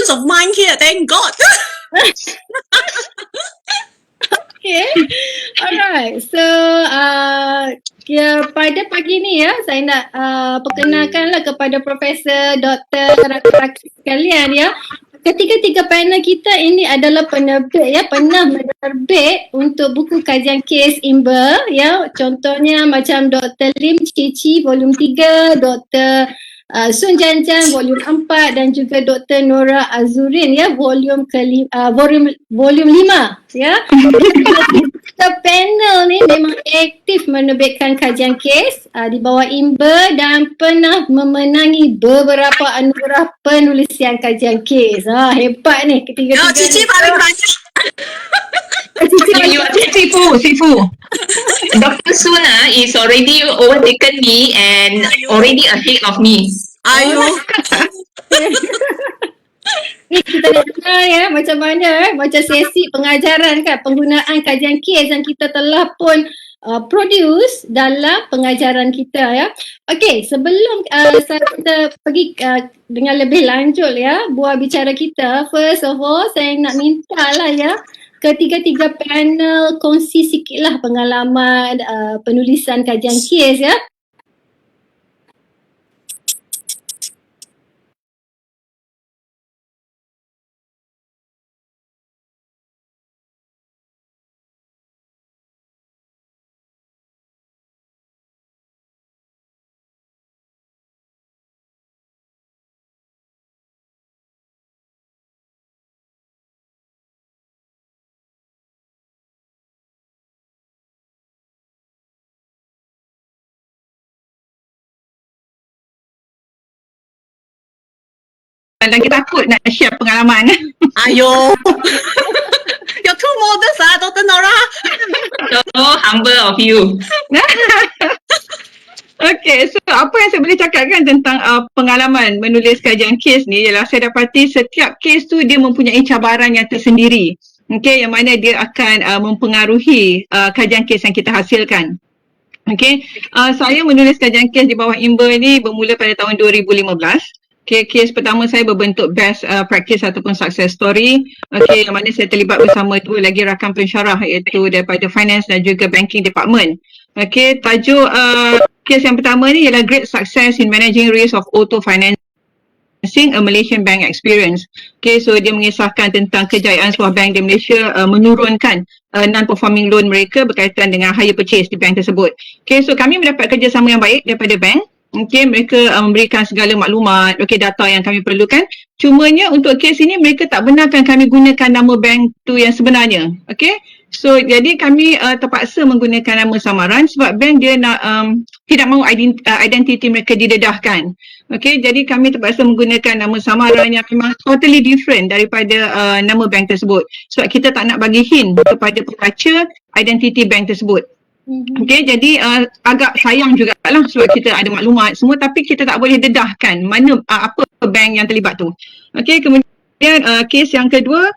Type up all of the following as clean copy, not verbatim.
peace of mind here. Thank God. Okay, alright. So, pada pagi ni ya, saya nak perkenalkanlah kepada Profesor Dr. rakan-rakan sekalian ya. Ketiga-tiga panel kita ini adalah penerbit ya, pernah menerbit untuk buku kajian kes IMBA ya. Contohnya macam Dr. Lim Cici volume 3, Dr. Sun Janjan volume 4 dan juga Dr. Nora Azurin ya volume 5 ya. Kita panel ni memang aktif menerbitkan kajian kes di bawah IMBA dan pernah memenangi beberapa anugerah penulisan kajian kes. Hebat ni ketiga-tiga. Cici paling banyak. You are Sifu. Dr. Suna is already overtaken me and already ahead of me. Ayo. Ni kita nak dengar ya macam mana macam sesi pengajaran kan, penggunaan kajian kes yang kita telah pun produce dalam pengajaran kita ya. Okey, sebelum kita pergi dengan lebih lanjut ya buah bicara kita, first of all saya nak minta lah ya ketiga-tiga panel kongsi sikitlah pengalaman penulisan kajian kes ya. Lagi takut nak share pengalaman. Ayo. You're too modest Dr. Nora. So humble of you. Okay, so apa yang saya boleh cakapkan tentang pengalaman menulis kajian kes ni ialah saya dapati setiap kes tu dia mempunyai cabaran yang tersendiri. Okay, yang mana dia akan mempengaruhi kajian kes yang kita hasilkan. Okay, saya menulis kajian kes di bawah IMBA ni bermula pada tahun 2015. Okay, kes pertama saya berbentuk best practice ataupun success story. Okay, yang mana saya terlibat bersama dua lagi rakan pensyarah iaitu daripada finance dan juga banking department. Okay, tajuk kes yang pertama ni ialah Great Success in Managing Risk of Auto Financing a Malaysian Bank Experience. Okay, so dia mengisahkan tentang kejayaan sebuah bank di Malaysia menurunkan non-performing loan mereka berkaitan dengan hire purchase di bank tersebut. Okay, so kami mendapat kerjasama yang baik daripada bank. Okay, mereka memberikan segala maklumat, okay, data yang kami perlukan. Cumanya untuk kes ini mereka tak benarkan kami gunakan nama bank tu yang sebenarnya. Okay, so jadi kami terpaksa menggunakan nama samaran sebab bank dia nak tidak mahu identiti mereka didedahkan. Okay, jadi kami terpaksa menggunakan nama samaran yang memang totally different daripada nama bank tersebut. Sebab kita tak nak bagi hint kepada pembaca identiti bank tersebut. Okay, jadi agak sayang jugalah sebab kita ada maklumat semua tapi kita tak boleh dedahkan mana apa bank yang terlibat tu. Okay, kemudian kes yang kedua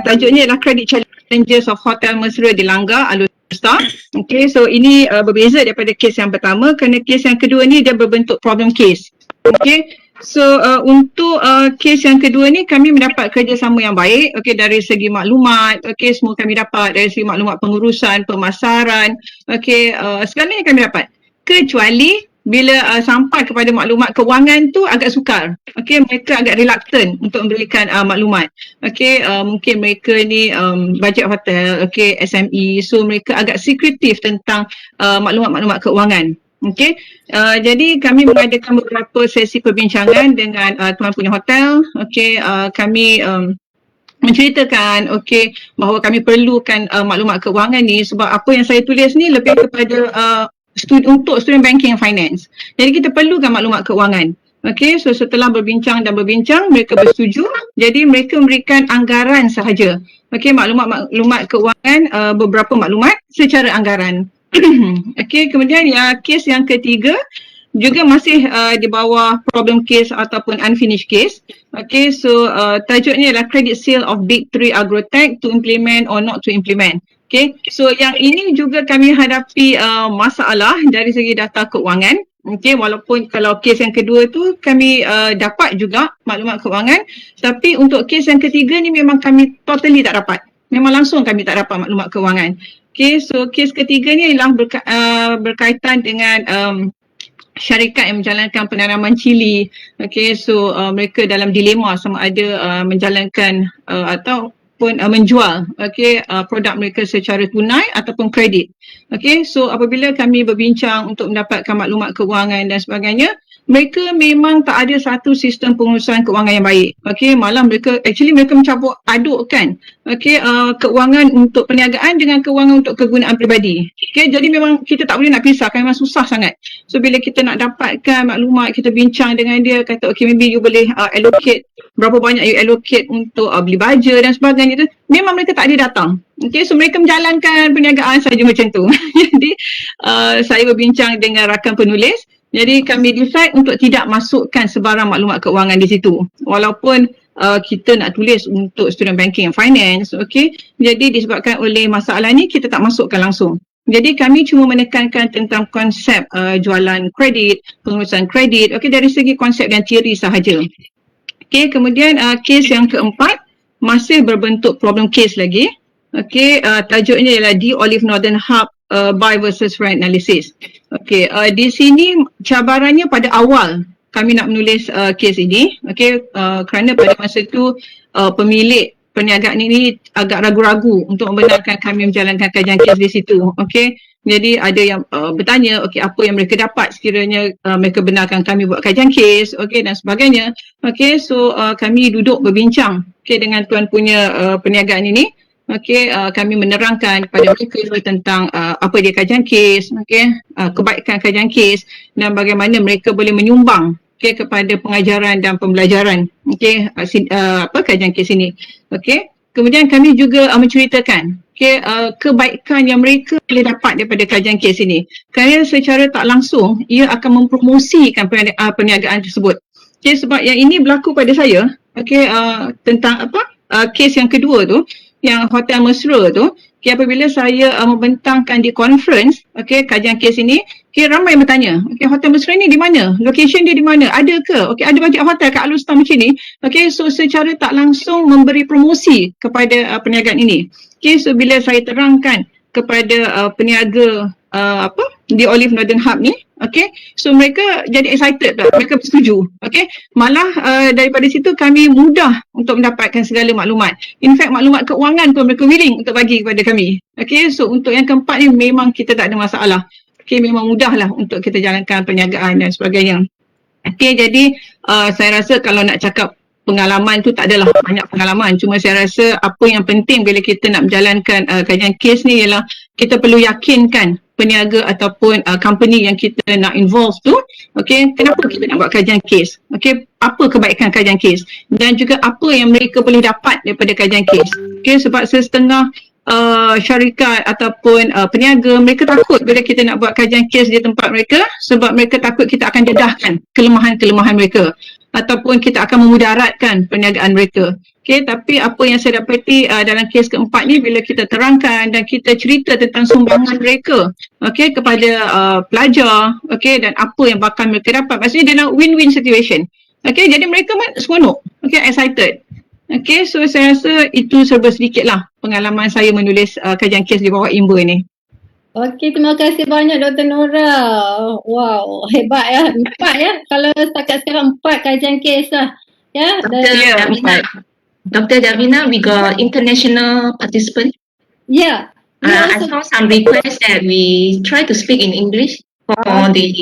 tajuknya ialah Credit Challenges of Hotel Mesra di Langgar, Alustar. Okay, so ini berbeza daripada kes yang pertama kerana kes yang kedua ni dia berbentuk problem case. Okay, so untuk kes yang kedua ni kami mendapat kerjasama yang baik, okay, dari segi maklumat, okay, semua kami dapat dari segi maklumat pengurusan, pemasaran, okay, segalanya kami dapat. Kecuali bila sampai kepada maklumat kewangan tu agak sukar, okay, mereka agak reluctant untuk memberikan maklumat. Okay, mungkin mereka ni bajet hotel, okay, SME, so mereka agak sekretif tentang maklumat-maklumat keuangan. Okay, jadi kami mengadakan beberapa sesi perbincangan dengan tuan punya hotel. Okay, kami menceritakan okay, bahawa kami perlukan maklumat keuangan ni sebab apa yang saya tulis ni lebih kepada untuk student banking and finance. Jadi kita perlukan maklumat keuangan. Okay, so setelah berbincang, mereka bersetuju. Jadi mereka memberikan anggaran sahaja. Okay, maklumat keuangan, beberapa maklumat secara anggaran. Okay, kemudian kes yang ketiga juga masih di bawah problem case ataupun unfinished case. Okay, so tajuknya adalah Credit Sale of Big 3 Agrotech to Implement or Not to Implement. Okay, so yang ini juga kami hadapi masalah dari segi data keuangan. Okey, walaupun kalau kes yang kedua tu kami dapat juga maklumat keuangan, tapi untuk kes yang ketiga ni memang kami totally tak dapat. Memang langsung kami tak dapat maklumat keuangan. Okey, so kes ketiga ni ialah berkaitan dengan syarikat yang menjalankan penanaman cili. Okey, so mereka dalam dilema sama ada menjalankan ataupun menjual produk mereka secara tunai ataupun kredit. Okey, so apabila kami berbincang untuk mendapatkan maklumat keuangan dan sebagainya, mereka memang tak ada satu sistem pengurusan keuangan yang baik. Okey, malah mereka mencampur adukkan keuangan untuk perniagaan dengan keuangan untuk kegunaan peribadi. Okey, jadi memang kita tak boleh nak pisahkan, memang susah sangat. So bila kita nak dapatkan maklumat, kita bincang dengan dia, kata okay, maybe you boleh allocate, berapa banyak you allocate untuk beli baja dan sebagainya tu, memang mereka tak ada datang. Okay, so mereka menjalankan perniagaan saja macam tu. Jadi saya berbincang dengan rakan penulis, jadi kami decide untuk tidak masukkan sebarang maklumat keuangan di situ. Walaupun kita nak tulis untuk student banking and finance, okay, jadi disebabkan oleh masalah ni kita tak masukkan langsung. Jadi kami cuma menekankan tentang konsep jualan kredit, pengurusan kredit, okay, dari segi konsep dan teori sahaja. Okay, kemudian kes yang keempat masih berbentuk problem case lagi. Okay, tajuknya ialah The Olive Northern Hub Buy versus Rent Analysis. Okay, di sini cabarannya pada awal kami nak menulis kes ini, okay, kerana pada masa itu pemilik perniagaan ini agak ragu-ragu untuk membenarkan kami menjalankan kajian kes di situ. Okay, jadi ada yang bertanya, okay, apa yang mereka dapat sekiranya mereka benarkan kami buat kajian kes, okay, dan sebagainya. Okay, so kami duduk berbincang, okay, dengan tuan punya perniagaan ini. Okay, kami menerangkan kepada mereka tentang apa dia kajian kes, okay, kebaikan kajian kes dan bagaimana mereka boleh menyumbang, okay, kepada pengajaran dan pembelajaran, okay, kajian kes ini. Okay, kemudian kami juga menceritakan, okay, kebaikan yang mereka boleh dapat daripada kajian kes ini. Kerana secara tak langsung ia akan mempromosikan perniagaan tersebut. Okay, sebab yang ini berlaku pada saya, okay, tentang kes yang kedua tu, yang Hotel Mesra tu, okay, apabila saya membentangkan di conference, okay, kajian kes ini, okay, ramai yang bertanya, okay, Hotel Mesra ni di mana? Location dia di mana? Ada ke? Okay, ada banyak hotel kat Alustar macam ni. Okay, so secara tak langsung memberi promosi kepada perniagaan ini. Okay, so bila saya terangkan kepada peniaga di Olive Northern Hub ni, okay, so mereka jadi excited tak? Mereka bersetuju, okay. Malah daripada situ kami mudah untuk mendapatkan segala maklumat. In fact, maklumat keuangan pun mereka willing untuk bagi kepada kami. Okay, so untuk yang keempat ni memang kita tak ada masalah. Okay, memang mudahlah untuk kita jalankan perniagaan dan sebagainya. Okay, jadi saya rasa kalau nak cakap pengalaman tu tak adalah banyak pengalaman. Cuma saya rasa apa yang penting bila kita nak menjalankan kajian kes ni ialah kita perlu yakinkan peniaga ataupun company yang kita nak involve tu, okay, kenapa kita nak buat kajian kes, okay, apa kebaikan kajian kes dan juga apa yang mereka boleh dapat daripada kajian kes. Okay, sebab setengah syarikat ataupun peniaga, mereka takut bila kita nak buat kajian kes di tempat mereka sebab mereka takut kita akan dedahkan kelemahan-kelemahan mereka ataupun kita akan memudaratkan perniagaan mereka. Okay, tapi apa yang saya dapati dalam kes keempat ni, bila kita terangkan dan kita cerita tentang sumbangan mereka, okay, kepada pelajar, okay, dan apa yang bakal mereka dapat, maksudnya dalam win-win situation. Okay, jadi mereka seronok, okay, excited. Okay, so saya rasa itu serba sedikit lah pengalaman saya menulis kajian kes di bawah IMBA ni. Okey, terima kasih banyak Dr. Nora. Wow, hebat ya. 4 ya. Kalau setakat sekarang 4 kajian kes lah. Ya. Dr. Davina, we got international participant. Yeah. I saw some requests that we try to speak in English for the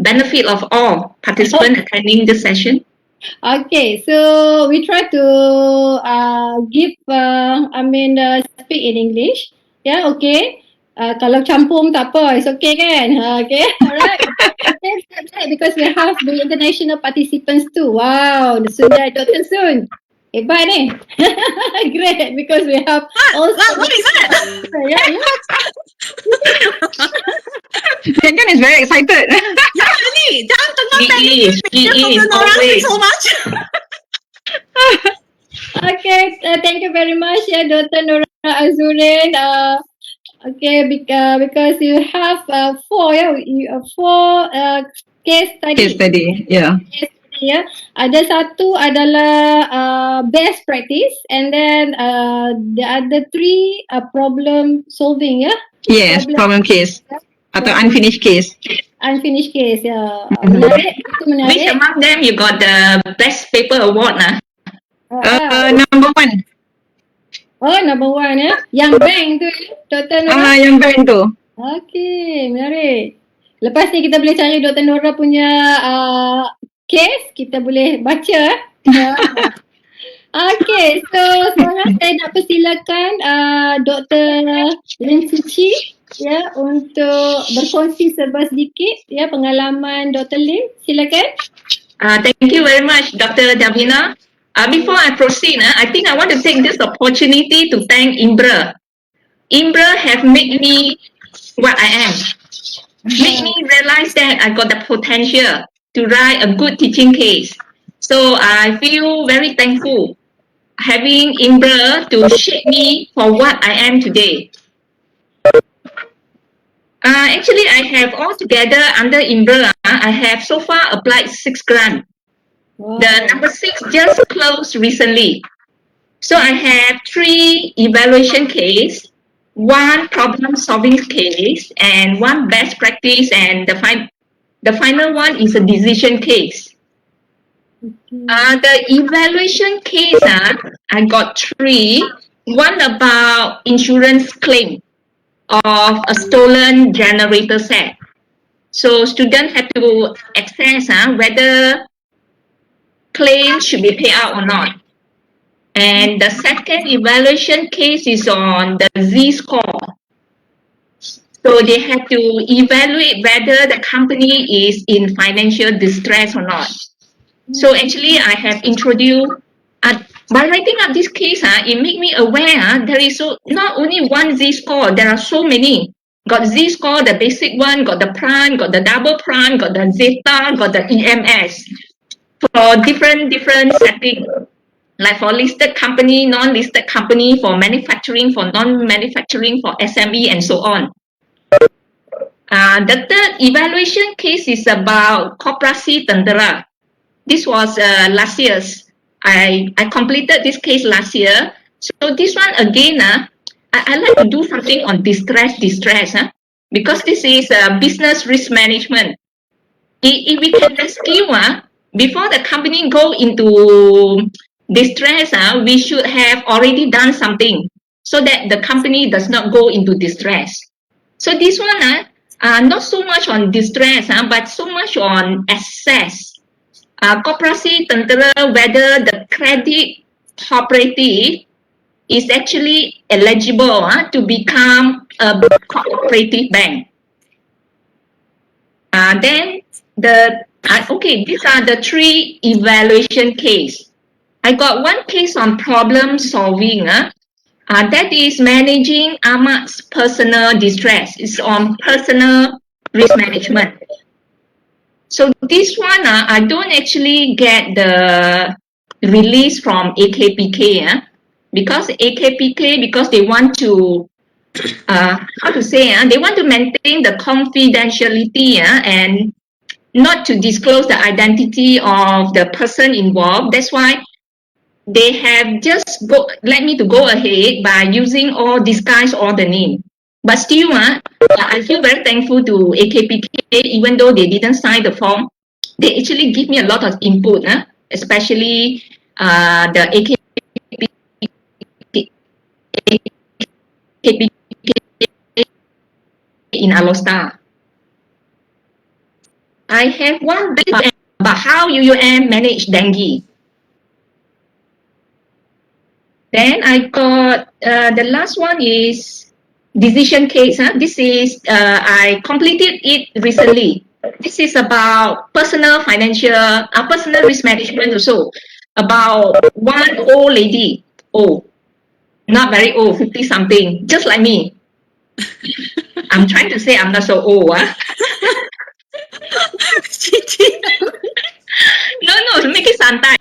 benefit of all participants attending this session. Okay, so we try to speak in English. Yeah, okay. Kalau campur tak apa, it's okay kan? Okay, alright. Because we have the international participants too. Wow, sudah Dr. Sun. Hebat ni. Great, because we have also... What is that? Yeah. Kan is very excited. Ya, ni. Jangan tengah He is always. so much. Okay, thank you very much, Dr. Nora Azurin. Okay, because you have four Kes tadi. Kes tadi, ya. Kes tadi ya. Ada satu adalah best practice, and then the other three problem solving ya. Yes, problem case atau unfinished case. Unfinished case ya. Menarik, itu Which menarik. among them you got the best paper award nah? Number one. Oh, number one ya. Yang bank tu, Dr. Nora. Yang bank tu. Okey, menarik. Lepas ni kita boleh cari Dr. Nora punya case, kita boleh baca. Okey, so sekarang saya nak persilakan Dr. Lim Suci ya untuk berkongsi serba sedikit ya pengalaman Dr. Lim. Silakan. Thank you very much, Dr. Davina. Before I proceed, I think I want to take this opportunity to thank IMBRA. IMBRA have made me what I am. Made me realize that I got the potential to write a good teaching case. So I feel very thankful having IMBRA to shape me for what I am today. Actually, I have altogether under IMBRA, I have so far applied 6 grants. Wow. The number 6 just closed recently. So I have 3 evaluation case, 1 problem solving case, and 1 best practice, and the final one is a decision case. The evaluation case, I got 3. One about insurance claim of a stolen generator set. So students have to assess whether claim should be paid out or not. And the second evaluation case is on the Z-score. So they have to evaluate whether the company is in financial distress or not. So actually I have introduced, by writing up this case, it made me aware there is not only one Z-score, there are so many. Got Z-score, the basic one, got the prime, got the double prime, got the zeta, got the EMS. For different settings, like for listed company, non-listed company, for manufacturing, for non-manufacturing, for SME, and so on. The third evaluation case is about Koperasi Tentera. This was last year's. I completed this case last year. So this one again, I like to do something on distress, because this is business risk management. If we can rescue, before the company go into distress, we should have already done something so that the company does not go into distress. So this one, not so much on distress, but so much on access. Koperasi Tentera, whether the credit cooperative is actually eligible to become a cooperative bank. Then okay, these are the 3 evaluation case. I got 1 case on problem solving. That is managing Ahmad's personal distress. It's on personal risk management. So this one, I don't actually get the release from AKPK, because AKPK, because they want to, they want to maintain the confidentiality and not to disclose the identity of the person involved. That's why they have just let me to go ahead by using or disguise all the name. But still, I feel very thankful to AKPK, even though they didn't sign the form. They actually give me a lot of input, especially the AKPK in Alostar. I have 1 bit about how UUM manage dengue. Then I got the last one is decision case. This is I completed it recently. This is about personal risk management also. About 1 old lady, not very old, 50 something, just like me. I'm trying to say I'm not so old. No, make it santai.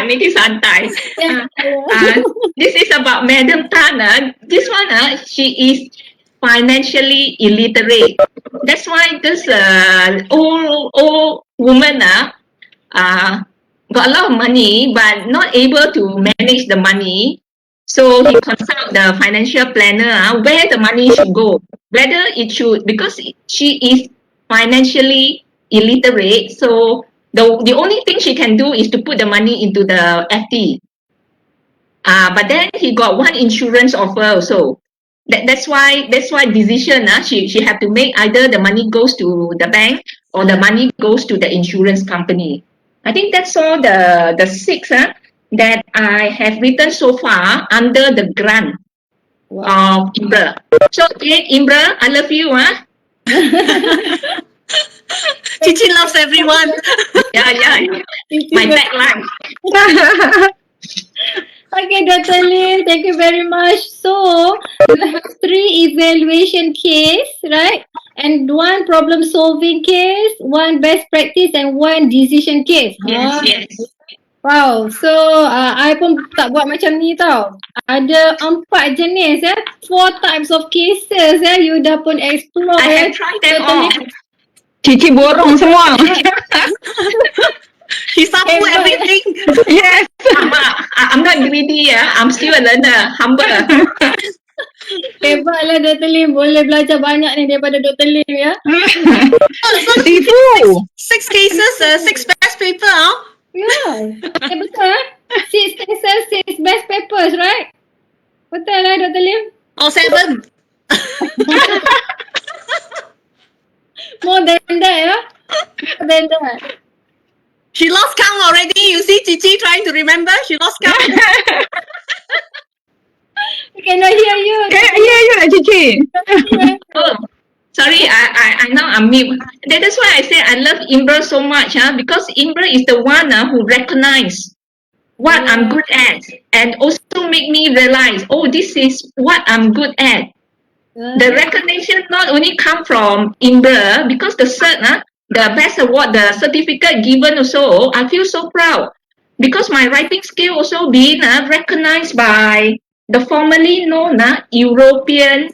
This is about Madam Tan. This one, she is financially illiterate. That's why this old woman got a lot of money but not able to manage the money. So he consult the financial planner where the money should go, whether it should, because she is financially illiterate. So the only thing she can do is to put the money into the FD. But then he got one insurance offer also. That's why decision she have to make, either the money goes to the bank or the money goes to the insurance company. I think that's all the six that I have written so far under the grant of Imbra. So again, Imbra, I love you. Chichi loves everyone. Yeah. My backline. Okay, Dr. Lim, thank you very much. So, you have 3 evaluation case, right? And 1 problem solving case, 1 best practice and 1 decision case. Yes. Wow, so I pun tak buat macam ni tau. Ada 4 jenis 4 types of cases you dah pun explore. I have tried them all. Cici borong semua. She sapu everything. Yes. I'm not greedy. I'm still a learner, humble. Hebatlah Dr. Lim, boleh belajar banyak ni daripada Dr. Lim ya. Tipu. 6 cases, 6 best paper. Ya, betul 6 cases, 6 best papers, right? Betul lah Dr. Lim? Or 7. More than that More than that. She lost count already. You see Chichi trying to remember. She lost count. I cannot hear you. Cannot hear you lah Cici. Oh, sorry, I now unmute. That's why I say I love Imbra so much, because Imbra is the one who recognize what I'm good at and also make me realize, oh, this is what I'm good at. The recognition not only come from Imbra, because the cert, the best award, the certificate given also, I feel so proud because my writing skill also being recognized by the formerly known European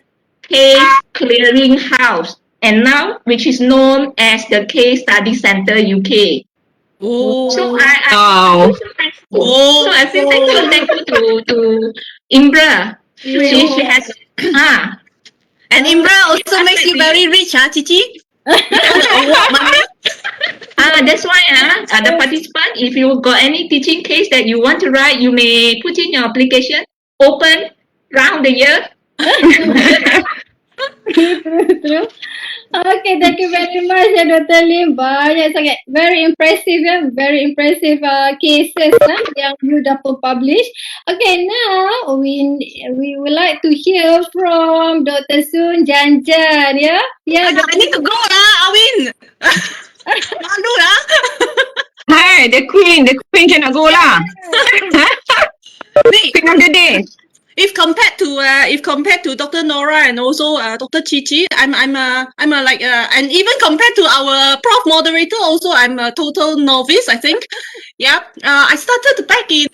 Case Clearing House, and now which is known as the Case Study Center UK. Oh. So I Wow. feel so thankful. So I feel so thankful to Imbra. She has And Imbra also makes you very rich, Chichi? That's why the participant, if you got any teaching case that you want to write, you may put in your application, open round the year. True. Okay, thank you very much Dr. Lim. Banyak sangat, very impressive very impressive cases yang you dah publish. Okay, now we would like to hear from Dr. Sun Janjan I need to go Awin. Malu lah. Hai, the queen cannot go lah. Queen of the day. If compared to Dr. Nora and also Dr. Chichi, I'm like and even compared to our prof moderator also, I'm a total novice, I think. Yeah, I started back in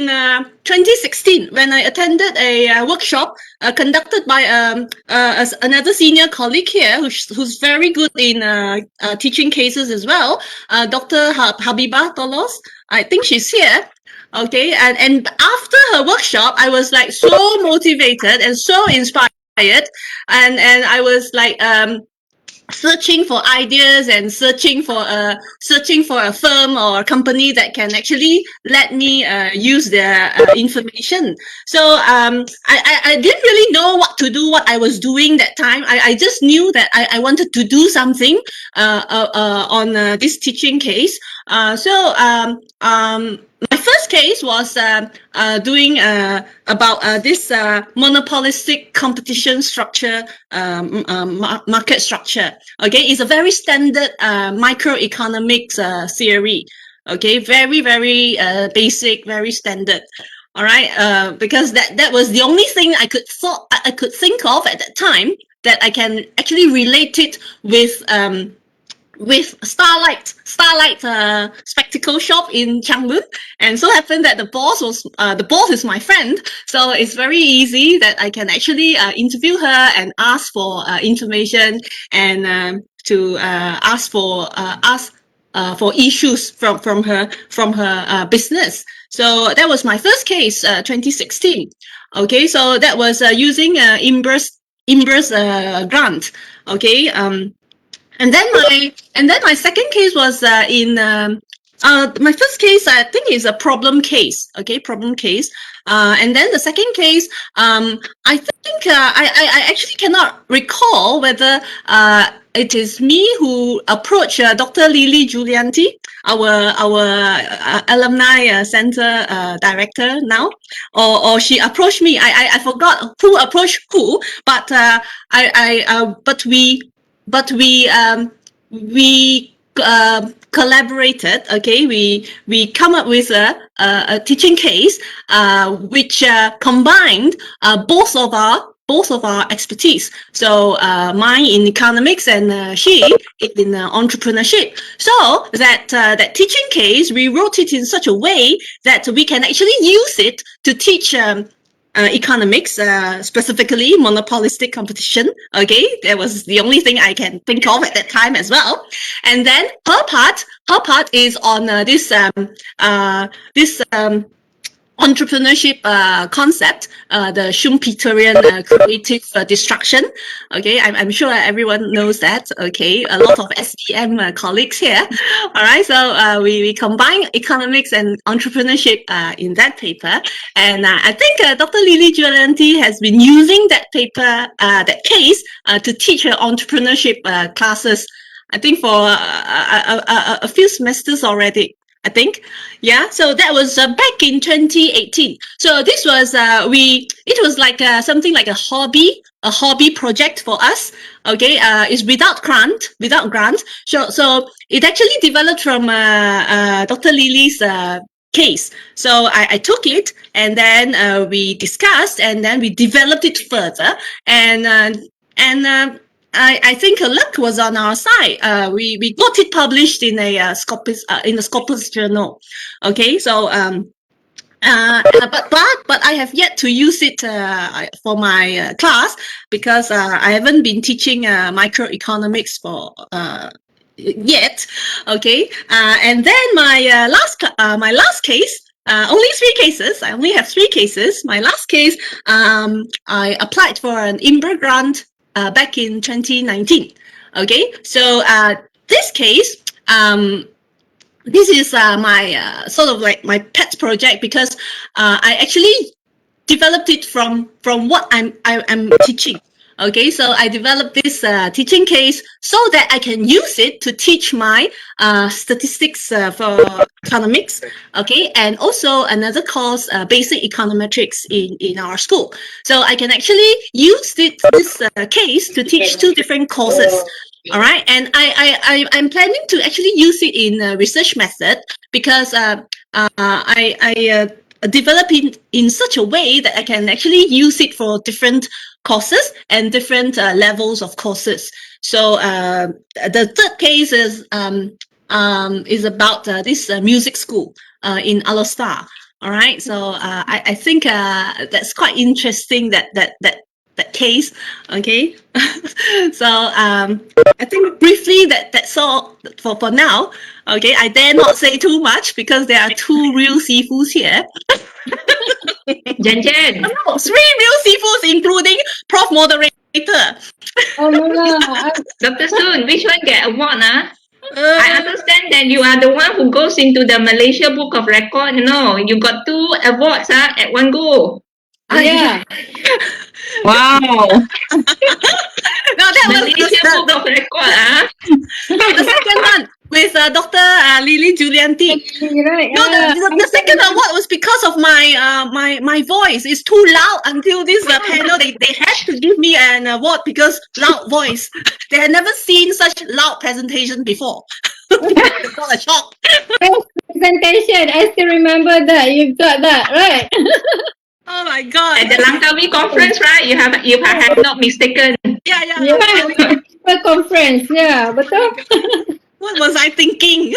2016 when I attended a workshop conducted by another senior colleague here who's very good in teaching cases as well, Dr. Habibah Tolos. I think she's here. Okay, and after her workshop, I was like so motivated and so inspired, and I was like searching for ideas and searching for a firm or a company that can actually let me use their information. So I didn't really know what to do, what I was doing that time. I just knew that I wanted to do something on this teaching case. My first case was doing about this monopolistic competition structure, market structure. Okay, it's a very standard microeconomics theory. Okay, very basic, very standard. All right, because that was the only thing I could think of at that time that I can actually relate it with with Starlight spectacle shop in Changmun, and so happened that the boss is my friend, so it's very easy that I can actually interview her and ask for information and to ask for issues from her business. So that was my first case, 2016. Okay, so that was using Inburst grant. Okay, and then my second case was in my first case, I think, is a problem case. Okay, problem case. And then the second case, I think I actually cannot recall whether it is me who approached Dr. Lily Giulianti, our alumni center director now, or she approached me. I forgot who approached who, but we collaborated. Okay, we come up with a teaching case which combined both of our expertise. So mine in economics and she in entrepreneurship. So that teaching case, we wrote it in such a way that we can actually use it to teach economics, specifically monopolistic competition. Okay, that was the only thing I can think of at that time as well. And then her part is on this entrepreneurship concept, the Schumpeterian creative destruction. Okay, I'm sure everyone knows that. Okay, a lot of SEM colleagues here. All right, so we combine economics and entrepreneurship in that paper, and I think Dr. Lily Giulianti has been using that paper, that case, to teach her entrepreneurship classes. I think for a few semesters already. I think, yeah. So that was back in 2018. So this was it was like something like a hobby project for us. Okay, it's without grant. So it actually developed from Dr. Lily's case. So I took it, and then we discussed, and then we developed it further, and I think luck was on our side. We got it published in a Scopus journal. Okay, so but I have yet to use it for my class, because I haven't been teaching microeconomics for yet. Okay, and then my last case. Only 3 cases. I only have 3 cases. My last case, I applied for an IMBER grant back in 2019. Okay, so this case, this is my sort of like my pet project, because I actually developed it from what I'm teaching. Okay, so I developed this teaching case so that I can use it to teach my statistics for economics. Okay, and also another course, basic econometrics in our school. So I can actually use this case to teach 2 different courses. All right, and I'm planning to actually use it in research method, because I develop it in such a way that I can actually use it for different courses and different levels of courses. So the third case is about this music school in Alostar. All right, so I think that's quite interesting, that case. Okay, so I think briefly that's all for now. Okay, I dare not say too much, because there are 2 real sifus here. Jen Jen. No, 3 real sifus, including Prof Moderator. Oh no lah. Dr. Soon, which one get award? I understand that you are the one who goes into the Malaysia Book of Record. You know, you got 2 awards at one go. Yeah. Wow. No, that was Malaysia Book of Record. the second one with Dr. Lily Giulianti. Right. No, the second award was because of my voice. It's too loud until this panel. They had to give me an award because loud voice. They had never seen such loud presentation before. They got a shock. Presentation. I still remember that. You got that right. Oh my god. At the Langkawi conference, right? You have not mistaken. Yeah. Yeah. Conference. Yeah, betul. What was I thinking?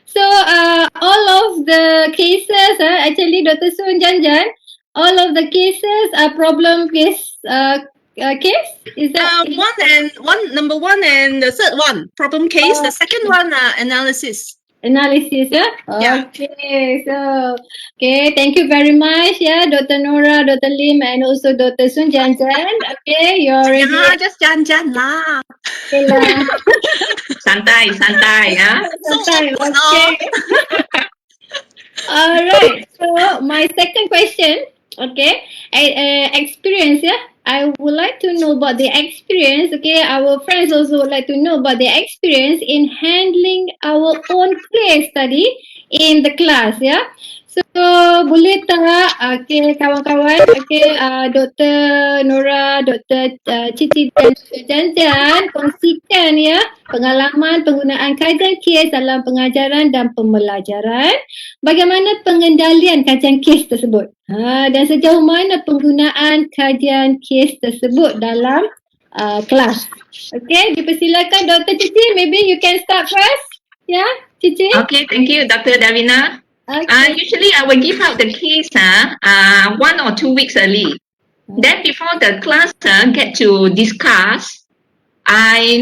So all of the cases, actually Dr. Sun Janjan, all of the cases are problem case. Case is that? Number one and the third one problem case. The second one analysis. Analysis, yeah? Yeah. Okay, so, okay, thank you very much, yeah, Dr. Nora, Dr. Lim, and also Dr. Sun Janjan. Okay, you're already. Yeah, just janjan lah. Okay lah. Santai, santai, ya. Sometime, awkward, okay. Alright, so my second question, okay, experience, yeah. I would like to know about the experience, okay. Our friends also would like to know about the experience in handling our own case study in the class, yeah. So, boleh tak, okay, kawan-kawan, okay, Dr. Nora, Dr. Cici dan Dr. Janjan kongsikan ya pengalaman penggunaan kajian kes dalam pengajaran dan pembelajaran. Bagaimana pengendalian kajian kes tersebut? Dan sejauh mana penggunaan kajian kes tersebut dalam kelas? Okay, dipersilakan Dr. Cici, maybe you can start first. Ya, Cici? Okay, thank you, Dr. Davina. Okay. Usually I will give out the case 1 or 2 weeks early. Then before the class get to discuss, I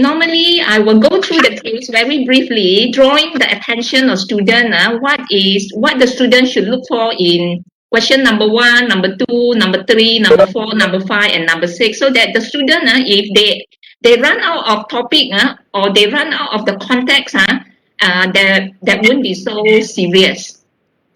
will go through the case very briefly, drawing the attention of student what the student should look for in question number 1, number 2, number 3, number 4, number 5, and number 6, so that the student if they run out of topic or they run out of the context that won't be so serious.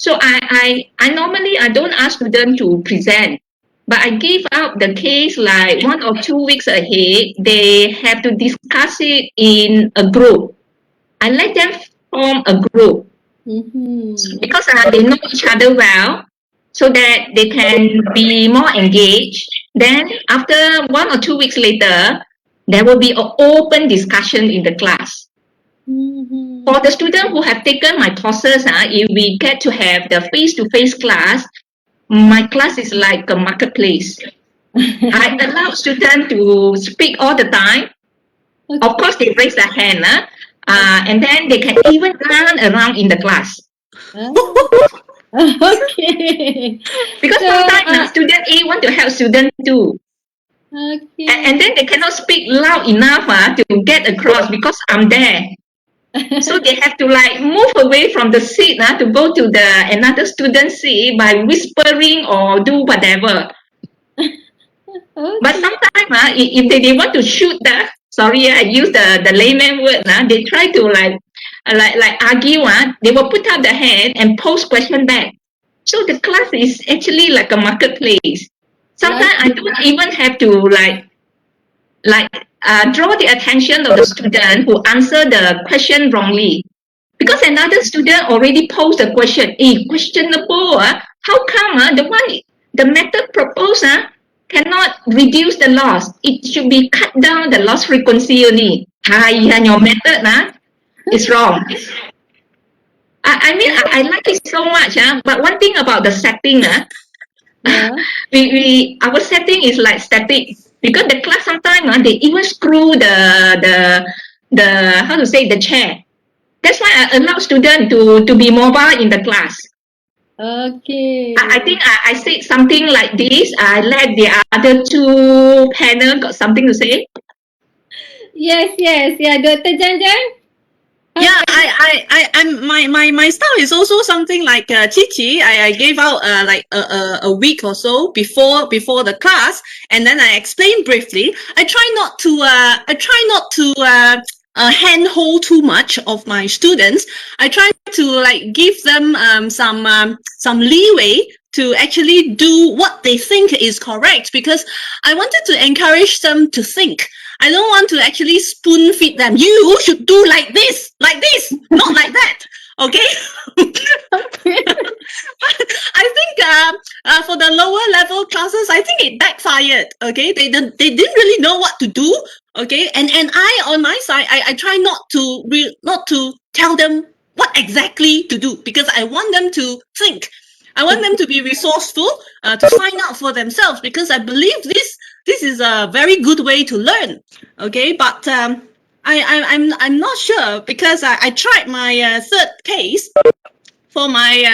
So I normally I don't ask students to present, but I give out the case like 1 or 2 weeks ahead. They have to discuss it in a group. I let them form a group because they know each other well, so that they can be more engaged. Then after 1 or 2 weeks later, there will be an open discussion in the class. For the students who have taken my courses, if we get to have the face-to-face class, my class is like a marketplace. I allow students to speak all the time. Of course, they raise their hand, and then they can even run around in the class. Okay. Because sometimes student A want to help student 2. Okay. And then they cannot speak loud enough to get across because I'm there. So they have to like move away from the seat to go to the another student seat by whispering or do whatever. Okay. But sometimes if they want to shoot I use the layman word, they try to like argue, they will put up the hand and pose question back. So the class is actually like a marketplace. Sometimes I don't even have to draw the attention of the student who answer the question wrongly, because another student already posed the question. Questionable. How come the method proposed cannot reduce the loss? It should be cut down the loss frequency only. Your method is wrong. I mean, I like it so much. But one thing about the setting, our setting is like static, because the class sometimes they even screw the chair. That's why I allow students to be mobile in the class. Okay. I think I said something like this. I let the other 2 panel got something to say. Yes, yeah, Dr. Janjan. Yeah, I'm my style is also something like Chichi. I gave out like a week or so before the class, and then I explain briefly. I try not to handhold too much of my students. I try to like give them some leeway to actually do what they think is correct, because I wanted to encourage them to think. I don't want to actually spoon feed them. You should do like this, not like that. Okay? I think for the lower level classes, I think it backfired. Okay, they didn't really know what to do. Okay, and I on my side, I try not to tell them what exactly to do, because I want them to think. I want them to be resourceful, to find out for themselves, because I believe this is a very good way to learn. Okay, but I'm not sure because I tried my third case for my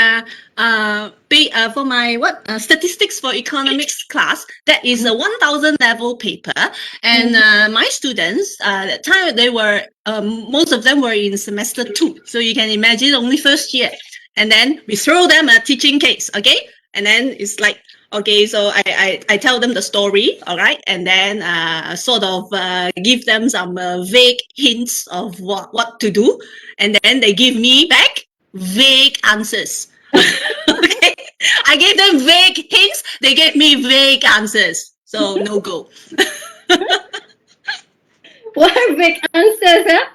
statistics for economics class. That is a 1,000 level paper, and my students that time they were most of them were in semester 2, so you can imagine only first year, and then we throw them a teaching case, okay, and then it's like, okay, so I tell them the story, all right, and then sort of give them some vague hints of what to do, and then they give me back vague answers. Okay, I gave them vague hints, they gave me vague answers, so no go. What big answers, yeah?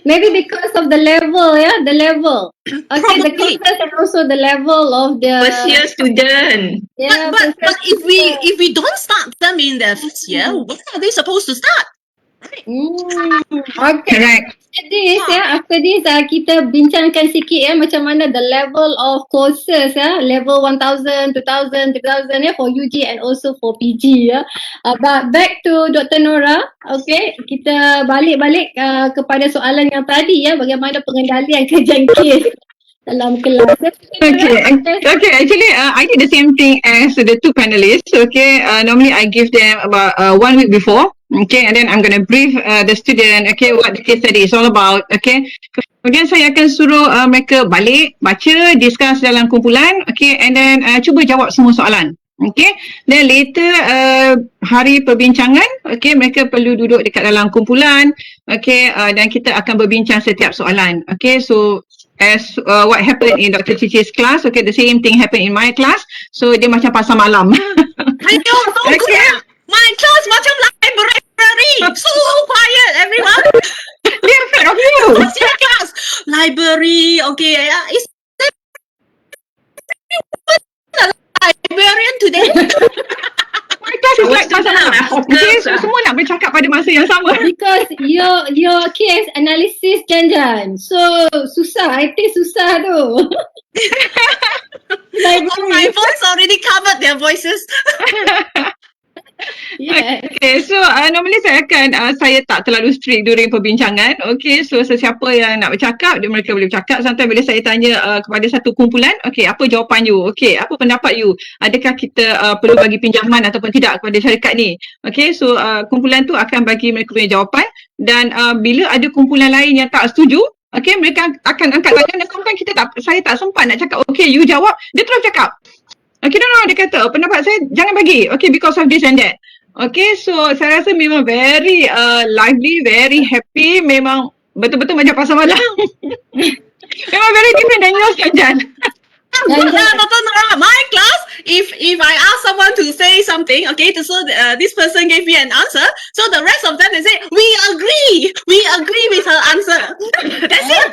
Maybe because of the level, yeah, the level. Okay, the Probably. courses and also the level of the First year student. yeah. But first if year. we don't start them in the first year, when are they supposed to start? Okay. Correct. After this, kita bincangkan sikit ya macam mana the level of courses ya, level 1,000, 2,000, 3,000 ya for UG and also for PG ya. But back to Dr. Nora, okay, kita balik kepada soalan yang tadi ya, bagaimana pengendalian kajian kes dalam kelas. Okay. Actually, I did the same thing as the two panelists. Okay, normally I give them about 1 week before. Okay, and then I'm gonna brief the student. Okay, what the case study is all about. Okay, kemudian saya akan suruh mereka balik, baca, discuss dalam kumpulan. Okay, and then cuba jawab semua soalan. Okay, then later hari perbincangan. Okay, mereka perlu duduk dekat dalam kumpulan. Okay, dan kita akan berbincang setiap soalan. Okay, so as what happened in Dr. Cici's class, okay, the same thing happened in my class. So dia macam pasar malam. Ayo, so Okay. good. My class macam library. So quiet, everyone. They're afraid of you. What's your class? Library. Okay, is there a librarian today? My class is like pasar malam. Okay, so semua nak bercakap pada masa yang sama. Because your case analysis Jan. So susah, I think susah tu. Oh, my voice already covered their voices. Yeah. Okay, so normally saya tak terlalu strict during perbincangan. Okay, so sesiapa yang nak bercakap, mereka boleh bercakap. Sometimes bila saya tanya kepada satu kumpulan, okay, apa jawapan you? Okay, apa pendapat you? Adakah kita perlu bagi pinjaman ataupun tidak kepada syarikat ni? Okay, so kumpulan tu akan bagi mereka punya jawapan, dan bila ada kumpulan lain yang tak setuju, okay, mereka akan angkat tangan dan confirm saya tak sempat nak cakap, okay, you jawab, dia terus cakap. Okay, no, dia kata, pendapat saya jangan bagi, okay, because of this and that. Okay, so saya rasa memang very lively, very happy, memang betul-betul macam pasar malam. Memang very different than yours, Jan. My class, if I ask someone to say something, okay, so this person gave me an answer, so the rest of them they say, we agree with her answer. That's it.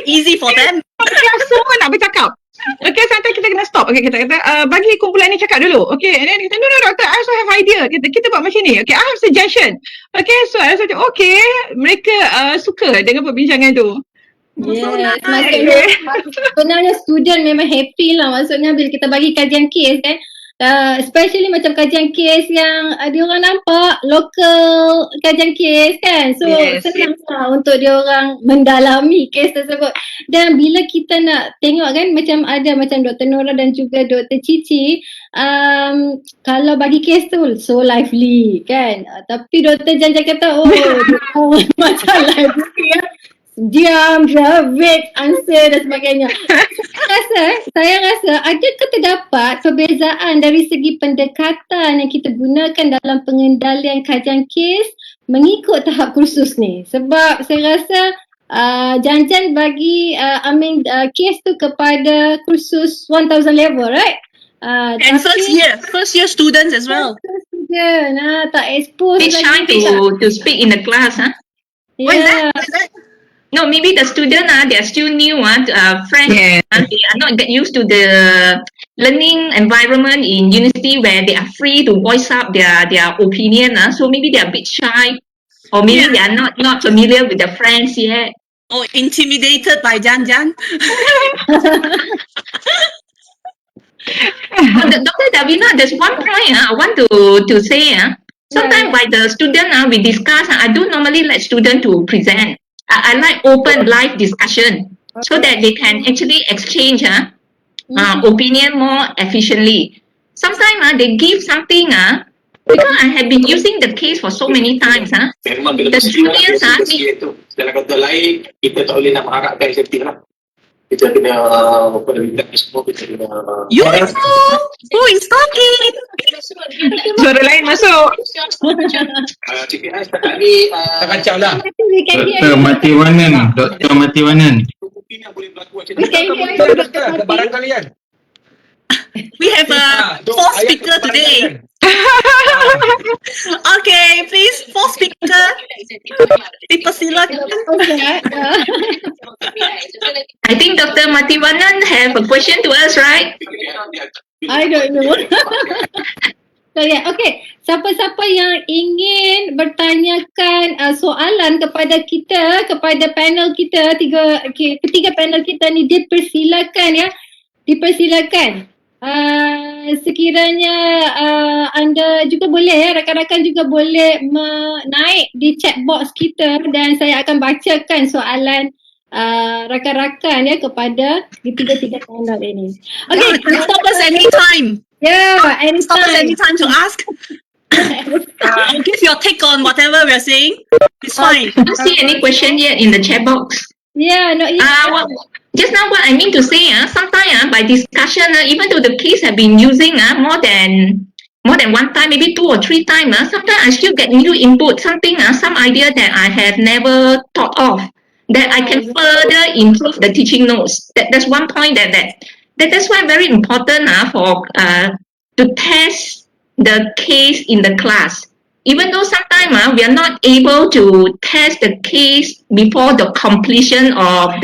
Easy for them. Okay, semua nak bercakap. Okay, sometimes kita kena stop. Okay, kita kata, bagi kumpulan ni cakap dulu. Okay, and then kita, no, doctor, I also have idea. Kita buat macam ni. Okay, I have suggestion. Okay, so I rasa, okay, mereka suka dengan perbincangan tu. Yes, maksudnya sebenarnya student memang happy lah, maksudnya bila kita bagi kajian kes kan, especially macam kajian kes yang dia orang nampak local kajian kes kan, so senang lah untuk dia orang mendalami kes tersebut. Dan bila kita nak tengok kan, macam ada macam Dr. Nora dan juga Dr. Cici, kalau bagi kes tu so lively kan, tapi Dr. Jan kata macam lively ya, diam je, vague answer dan sebagainya. Saya rasa adakah terdapat perbezaan dari segi pendekatan yang kita gunakan dalam pengendalian kajian kes mengikut tahap kursus ni? Sebab saya rasa Jan bagi kes tu kepada kursus 1,000 level, right? And first year students as well. Tak expose Bit shy to speak in the class, huh? What is that? No, maybe the student they are still new, fresh. Yeah. They are not get used to the learning environment in university where they are free to voice up their opinion. So maybe they are a bit shy, or maybe they are not familiar with their friends yet. Or intimidated by Jan. Dr. Davina, there's one point I want to say. Sometimes by the student, we discuss. I don't normally let student to present. I like open live discussion so that they can actually exchange opinion more efficiently. Sometimes they give something because I have been using the case for so many times. The juniors dalam kata lain, kita tak boleh nak mengharapkan safety lah. Kita kena semua kita kena. You who is talking? Suara lain masuk. CPI setakat ni kacau lah. Dr. Matiwanan. Dr. Matiwanan. Yang boleh berlaku macam ni. Barang kalian. We have a fourth speaker today. Okay, please, fourth speaker. Dipersilakan. I think Dr. Matiwanan have a question to us, right? I don't know. So yeah, okay. Siapa-siapa yang ingin bertanyakan soalan kepada kita, kepada panel kita, ketiga panel kita ni, dipersilakan ya. Dipersilakan. Sekiranya anda juga boleh ya, rakan-rakan juga boleh naik di chat box kita dan saya akan bacakan soalan rakan-rakan ya kepada ketiga-tiga panel ini. Okay, Stop us anytime. yeah, Stop us anytime. anytime to ask. And give your take on whatever we are saying. It's fine. I don't see any question yet in the chat box. Yeah, not yet. Just now what I mean to say, sometimes by discussion, even though the case have been using more than one time, maybe 2 or 3 times, sometimes I still get new input, something, some idea that I have never thought of, that I can further improve the teaching notes. That's one point that's why very important for to test the case in the class. Even though sometimes we are not able to test the case before the completion of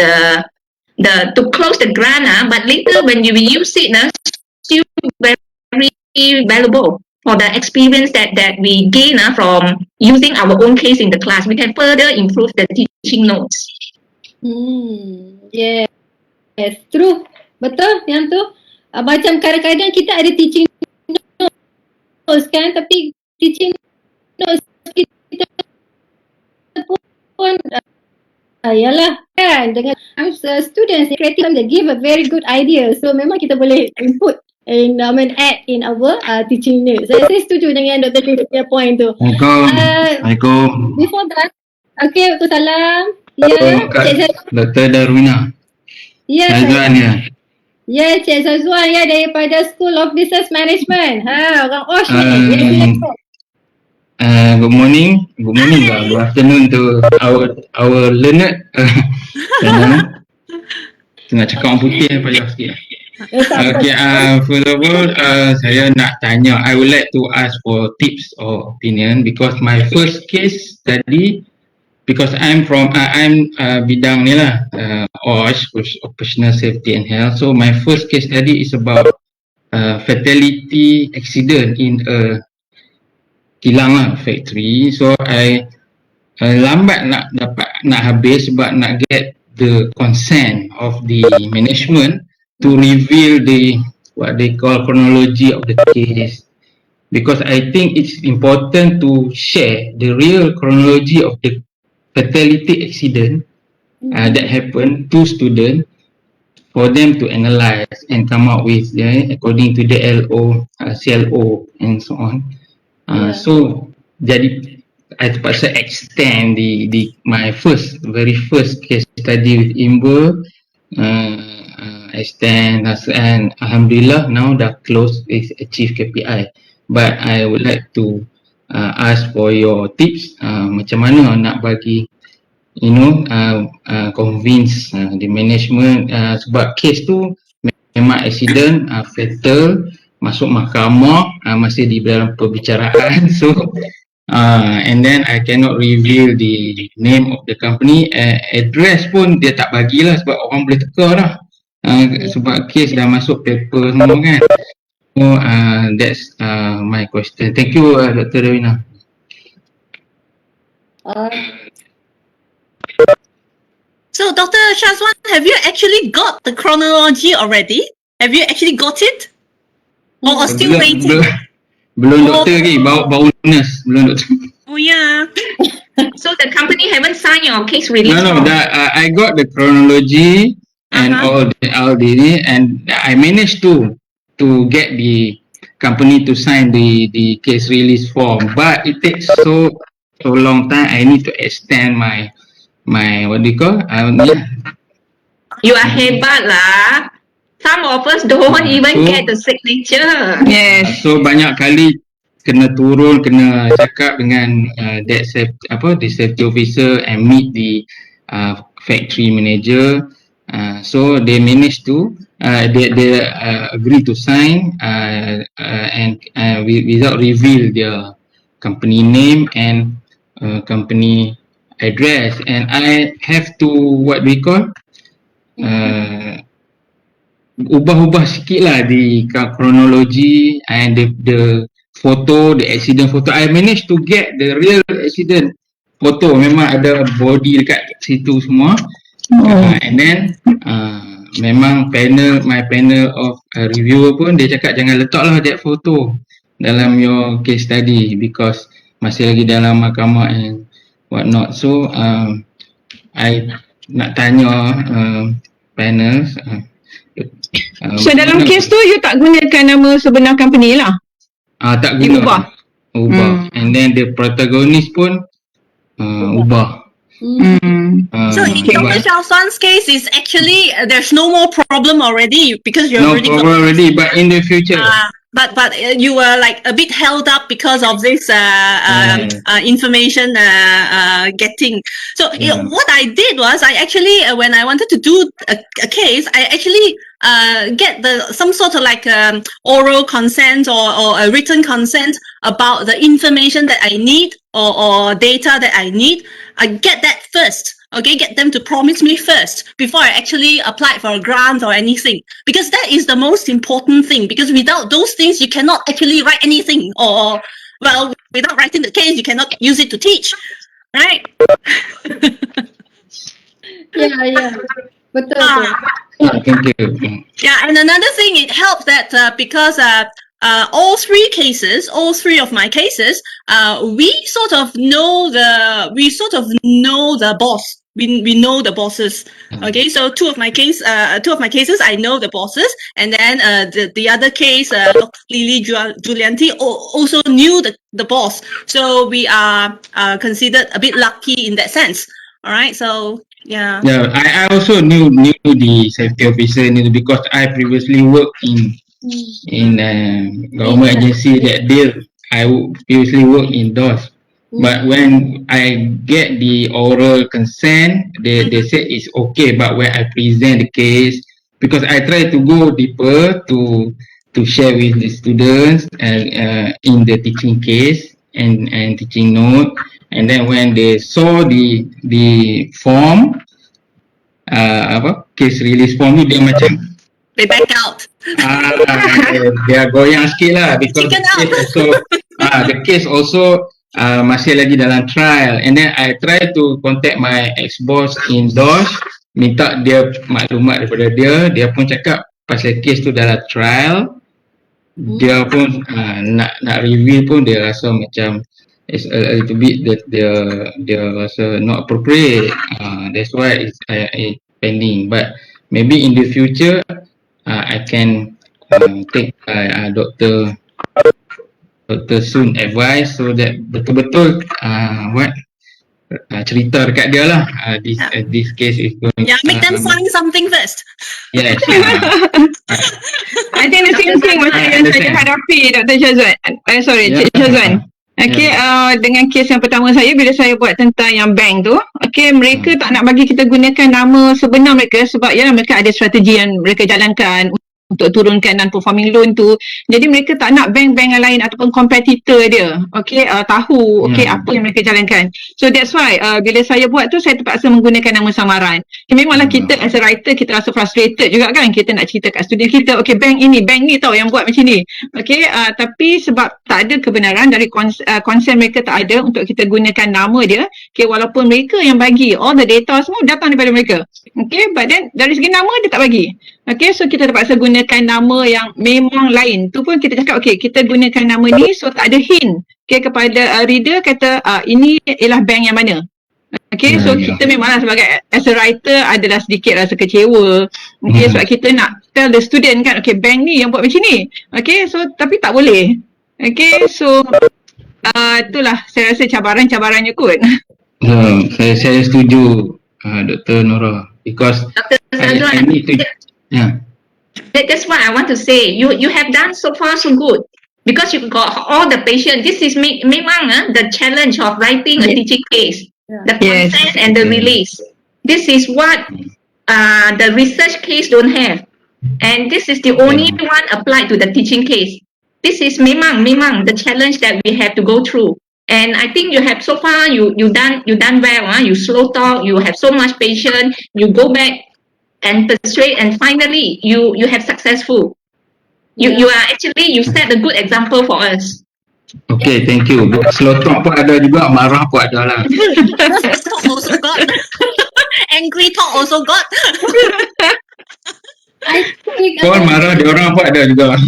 to close the grant, but later when you use it, still very valuable for the experience that we gain from using our own case in the class. We can further improve the teaching notes. Yes, true. Betul yang tu. Macam kadang-kadang kita ada teaching notes kan, tapi teaching notes kita pun yalah kan, dengan students creative, they give a very good idea, so memang kita boleh input and add in our teaching notes. Saya setuju dengan Dr. David punya point tu. Assalamualaikum. Before that, okay, Waalaikumsalam. Ya, Dr. Darwina. ya, Azwan ya. ya, Cik Zazwan ya, daripada School of Business Management. Orang Osh ni. Good morning. Good morning lah. Good afternoon to our learned. Tengah cakap orang putih payah sikit. Okay, first of all, saya nak tanya, I would like to ask for tips or opinion because my first case tadi, because I'm bidang ni lah, OSH, Occupational Safety and Health. So my first case tadi is about fatality accident in a kilang lah, factory. So I lambat nak habis sebab nak get the consent of the management to reveal the what they call chronology of the case, because I think it's important to share the real chronology of the fatality accident that happened to students for them to analyze and come up with according to the LO, CLO and so on. So jadi I terpaksa extend my very first case study with Imber, extend and alhamdulillah now dah close with achieve KPI. But I would like to ask for your tips, macam mana nak bagi convince the management, sebab case tu memang accident, fatal, masuk mahkamah, masih di dalam perbicaraan. So and then I cannot reveal the name of the company, address pun dia tak bagilah sebab orang boleh teka lah, sebab case dah masuk paper semua kan. So that's my question. Thank you, Dr. Rawina. So, Dr. Shazwan, have you actually got the chronology already? Have you actually got it? Or still waiting? Belum doktor lagi, baru nurse, belum doktor. Oh yeah. So the company haven't signed your case release No, form. I got the chronology and all the and I managed to get the company to sign the case release form, but it takes so long time. I need to extend my what do you call? You are hebat lah. Some of us don't even get the signature. Yes. So banyak kali kena turun, kena cakap dengan the safety officer and meet the factory manager. So they managed to they agree to sign and without reveal their company name and company address, and I have to what we call ubah-ubah sikit lah di chronology and the photo, the accident photo. I managed to get the real accident photo. Memang ada body dekat situ semua. And then memang my panel of reviewer pun dia cakap jangan letaklah that photo dalam your case study because masih lagi dalam mahkamah and what not. So I nak tanya panels. So dalam kes tu you tak gunakan nama sebenar company lah? Tak guna. Ubah. And then the protagonist pun ubah. So in Dr. Xiaosuan's case, is actually there's no more problem already because you No already problem already, but in the future. But you were like a bit held up because of this information getting. So what I did was I actually when I wanted to do a case, I actually get some sort of like oral consent or a written consent about the information that I need or data that I need. I get that first. Okay, get them to promise me first before I actually apply for a grant or anything, because that is the most important thing, because without those things you cannot actually write anything, or well, without writing the case you cannot use it to teach, right? Yeah. Betul. Thank you. Yeah, and another thing, it helps that because all three of my cases, we sort of know the boss. We know the bosses. Okay, so two of my cases I know the bosses, and then the other case, Dr. Lily Giulianti also knew the boss. So we are considered a bit lucky in that sense. All right, so yeah. Yeah, I also knew the safety officer because I previously worked in government agency that deal. I previously worked in DOS. But when I get the oral consent, they said it's okay. But when I present the case, because I try to go deeper to share with the students in the teaching case and teaching note, and then when they saw the form, case release form ni, dia macam they back out. Dia goyang sikit lah because the case also masih lagi dalam trial, and then I try to contact my ex-boss in DOS, minta dia maklumat daripada dia pun cakap pasal case tu dalam trial, dia pun nak review pun dia rasa macam it's a little bit that dia rasa not appropriate, that's why it's pending, but maybe in the future I can take Dr. Sun advice so that betul-betul cerita dekat dia lah, this case is going. Yeah, make them sign something first. Yes. I think the same thing macam yang saya hadapi Dr. Syazwan. Cik Syazwan. Okay, dengan kes yang pertama saya, bila saya buat tentang yang bank tu, okay, mereka tak nak bagi kita gunakan nama sebenar mereka sebab ya mereka ada strategi yang mereka jalankan untuk turunkan non-performing loan tu. Jadi mereka tak nak bank-bank yang lain ataupun kompetitor dia, okay, tahu okay, apa yang mereka jalankan. So that's why bila saya buat tu, saya terpaksa menggunakan nama samaran. Memanglah kita as a writer, kita rasa frustrated juga kan, kita nak cerita kat student kita, okay, bank ni tau yang buat macam ni, okay, tapi sebab tak ada kebenaran dari consent mereka tak ada untuk kita gunakan nama dia, okay, walaupun mereka yang bagi all the data semua datang daripada mereka, okay, but then dari segi nama dia tak bagi. Okay, so kita terpaksa gunakan nama yang memang lain. Tu pun kita cakap, okay, kita gunakan nama ni so tak ada hint. Okay, kepada reader kata ini ialah bank yang mana. Okay, so kita memanglah sebagai as a writer adalah sedikit rasa kecewa. Okay, sebab kita nak tell the student kan, okay, bank ni yang buat macam ni. Okay, so tapi tak boleh. Okay, so itulah saya rasa cabaran-cabarannya kot. Saya setuju Dr. Nora, because I need to That's what I want to say. You have done so far so good because you got all the patience. This is memang the challenge of writing a teaching case. The content and the release. This is what the research case don't have, and this is the only one applied to the teaching case. This is memang the challenge that we have to go through. And I think you have so far you done well. You slow talk. You have so much patience. You go back and persuade, and finally you have successful. You are actually you set a good example for us. Okay, thank you. Slow talk pun ada juga, marah pun ada lah. Talk also got. Angry talk also got. I think Kau marah dia orang pun ada juga.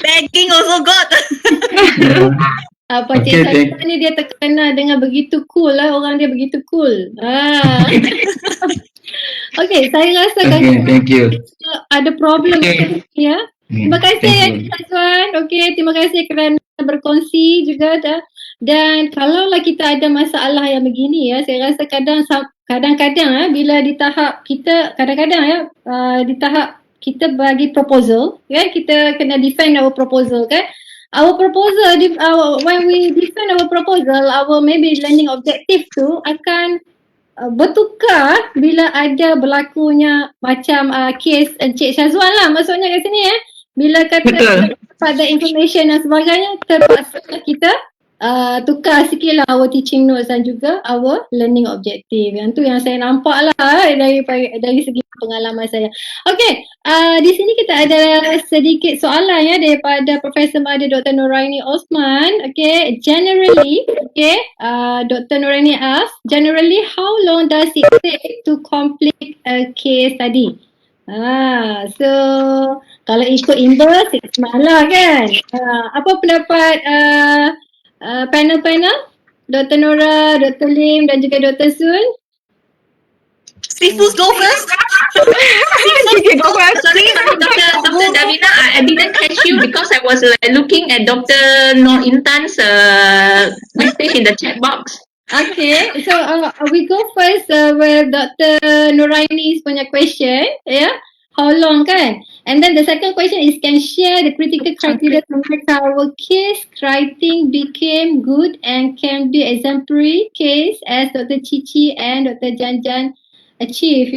Begging also got. Cik Sasha ni dia terkenal dengan begitu cool lah, orang dia begitu cool. Okay, saya rasa Thank you. ada problem ya. Terima kasih Azwan. Okay, terima kasih kerana berkongsi juga dan kalaulah kita ada masalah yang begini ya, saya rasa kadang-kadang bila di tahap kita di tahap kita bagi proposal kan, kita kena defend our proposal kan. Our proposal, when we defend our proposal, our maybe learning objective tu akan bertukar bila ada berlakunya macam kes Encik Syazwan lah maksudnya kat sini bila kata pada information dan sebagainya, terpaksa kita tukar sikit lah our teaching notes dan juga our learning objective. Yang tu yang saya nampak lah dari segi pengalaman saya. Okay, di sini kita ada sedikit soalan ya daripada Profesor Madya Dr. Nuraini Osman. Okay, generally, Dr. Nuraini asks, generally how long does it take to complete a case study? So kalau ikut IMBA 6 months lah kan. Apa pendapat panel-panel? Dr. Nora, Dr. Lim dan juga Dr. Sun? Seafood go first. Sorry, Dr. Davina, I didn't catch you because I was looking at Dr. Nur Intan's message in the chat box. Okay, so we go first with Dr. Nuraini's punya question, how long kan? And then the second question is, can share the critical criteria to make our case writing became good and can be exemplary case as Dr. Chichi and Dr. Janjan achieve,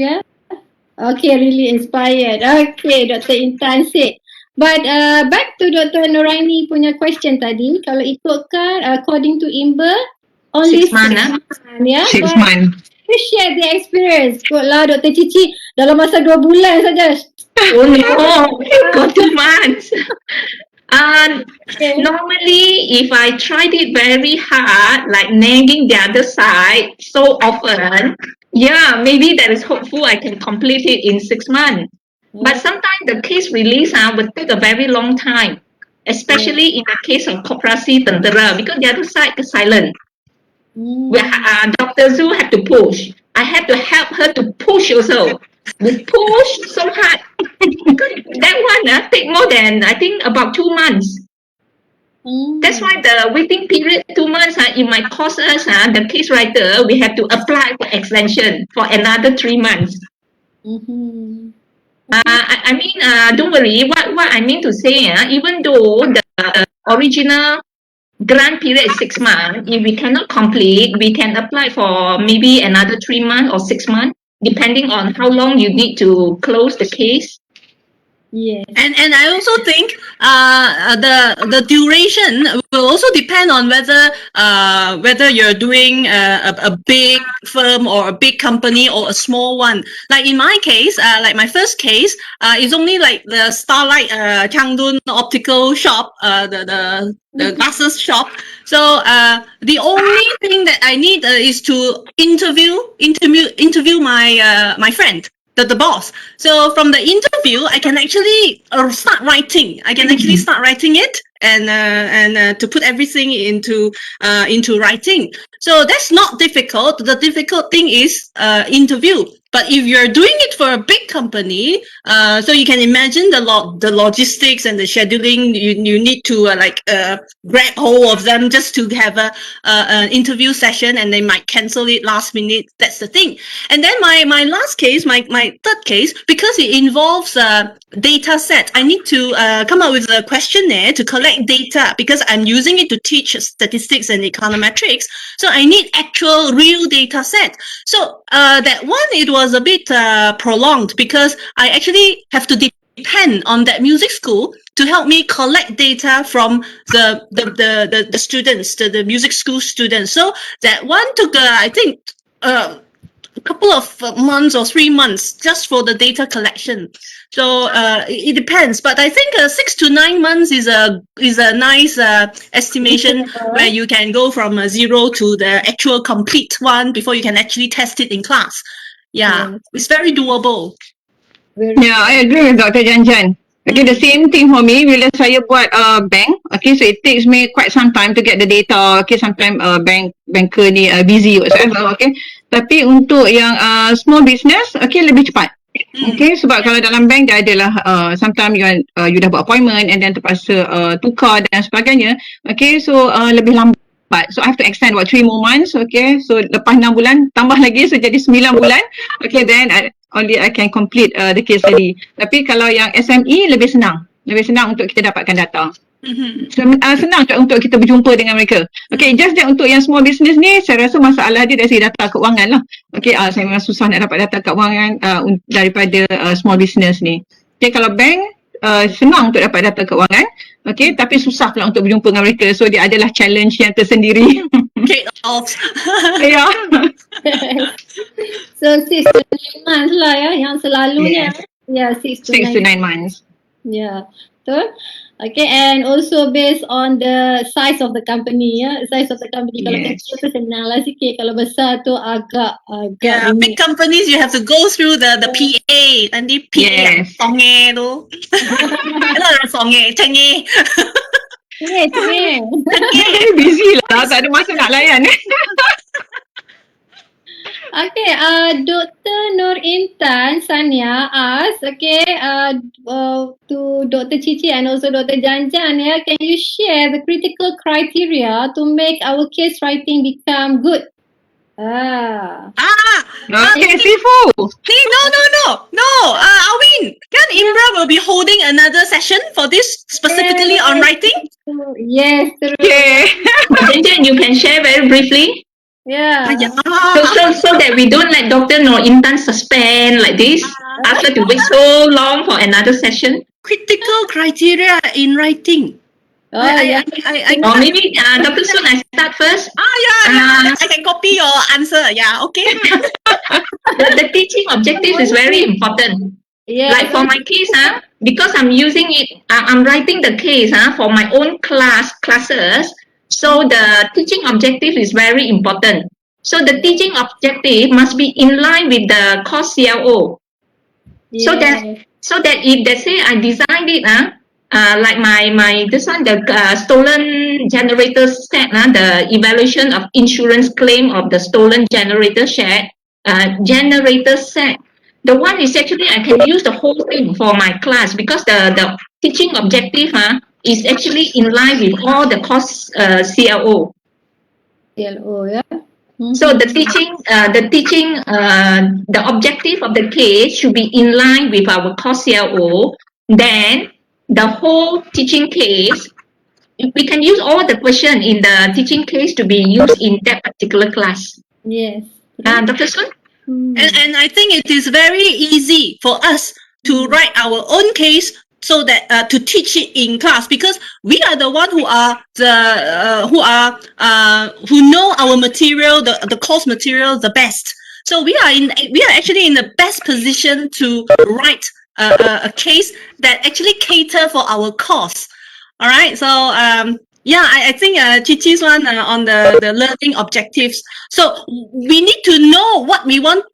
Okay, really inspired. Okay, Dr. Intan said. But back to Dr. Nuraini punya question tadi, kalau ikutkan according to IMBA, only 6 months. 6 months. You share the experience. Good lah Dr. Cici, dalam masa 2 bulan saja. Oh no, got 2 months. Normally, if I tried it very hard, like nagging the other side so often, maybe there is hopeful I can complete it in 6 months. But sometimes the case release will take a very long time, especially in the case of koperasi tentera, because the other side is silent. Dr. Zhu had to push. I had to help her to push also. We push so hard. That one take more than, I think, about 2 months. That's why the waiting period 2 months, it might cost us, the case writer, we have to apply for extension for another 3 months. I mean, don't worry. What I mean to say, even though the original grant period is 6 months, if we cannot complete, we can apply for maybe another 3 months or 6 months, depending on how long you need to close the case. Yes. And I also think the duration will also depend on whether you're doing a big firm or a big company or a small one. Like in my case, like my first case, is only like the Starlight Changdun optical shop, the glasses shop. So the only thing that I need is to interview my my friend. the boss. So from the interview, I can actually start writing. I can actually start writing it and to put everything into writing. So that's not difficult. The difficult thing is interview. But if you're doing it for a big company, so you can imagine the logistics and the scheduling. You need to grab hold of them just to have an interview session, and they might cancel it last minute. That's the thing. And then my last case, my third case, because it involves data set, I need to come up with a questionnaire to collect data because I'm using it to teach statistics and econometrics. So I need actual real data set. So that one, it was a bit prolonged because I actually have to depend on that music school to help me collect data from the students, the music school students. So that one took I think a couple of months or 3 months just for the data collection. So it depends, but I think 6 to 9 months is a nice estimation where you can go from 0 to the actual complete one before you can actually test it in class. Yeah, it's very doable. Yeah, I agree with Dr. Jan. Okay, the same thing for me. Bila saya buat bank, okay, so it takes me quite some time to get the data. Okay, sometimes banker ni busy whatsoever. Okay, tapi untuk yang small business, okay, lebih cepat. Okay, sebab kalau dalam bank dia adalah sometimes you dah buat appointment and then terpaksa tukar dan sebagainya. Okay, so lebih lambat. So I have to extend 3 more months. Okay, so lepas 6 bulan tambah lagi, so jadi 9 bulan. Okay, then only I can complete the case study. Tapi kalau yang SME lebih senang untuk kita dapatkan data. Senang untuk kita berjumpa dengan mereka. Okay, just that untuk yang small business ni, saya rasa masalah dia dari segi data keuangan lah. Okay, saya memang susah nak dapat data keuangan daripada small business ni. Okay, kalau bank senang untuk dapat data keuangan, okay, tapi susah pula untuk berjumpa dengan mereka. So dia adalah challenge yang tersendiri. Trade-off. Yeah. So 6 to 9 months lah ya, yang selalunya. Yeah, 6 to 9 months. Yeah, betul. Okay, and also based on the size of the company ya. Size of the company, kalau kecil tu senang lah sikit, kalau besar tu agak big companies you have to go through the PA, nanti PA songe tu. Songe, cengih. Cengih. Busy lah, tak ada masa nak layan. Okay, Dr. Nur Intan Sania asked, to Dr. Cici and also Dr. Janjan, can you share the critical criteria to make our case writing become good? Okay, Sifu. No. Alvin, kan Imra will be holding another session for this specifically on writing? Yes, true. Okay. Janjan, you can share very briefly. Yeah. So that we don't let Dr. Nur Intan suspend like this after to wait so long for another session. Critical criteria in writing. Yeah. Or maybe Dr. Sun, I start first. I can copy your answer. Yeah, okay. The teaching objective is very important. Yeah. Like for my case, because I'm using it, I'm writing the case for my own classes. So the teaching objective is very important. So the teaching objective must be in line with the course CLO. Yeah. So that if they say I designed it, like this one, the stolen generator set, the evaluation of insurance claim of the stolen generator set, the one is actually I can use the whole thing for my class because the teaching objective is actually in line with all the course CLO. CLO, yeah. So the objective of the case should be in line with our course CLO. Then the whole teaching case, we can use all the question in the teaching case to be used in that particular class. Yes. Dr. Sun? And I think it is very easy for us to write our own case so that to teach it in class, because we are the one who know our material, the course material the best. So we are actually in the best position to write a case that actually cater for our course. All right. So I think Chichi's one on the learning objectives. So we need to know what we want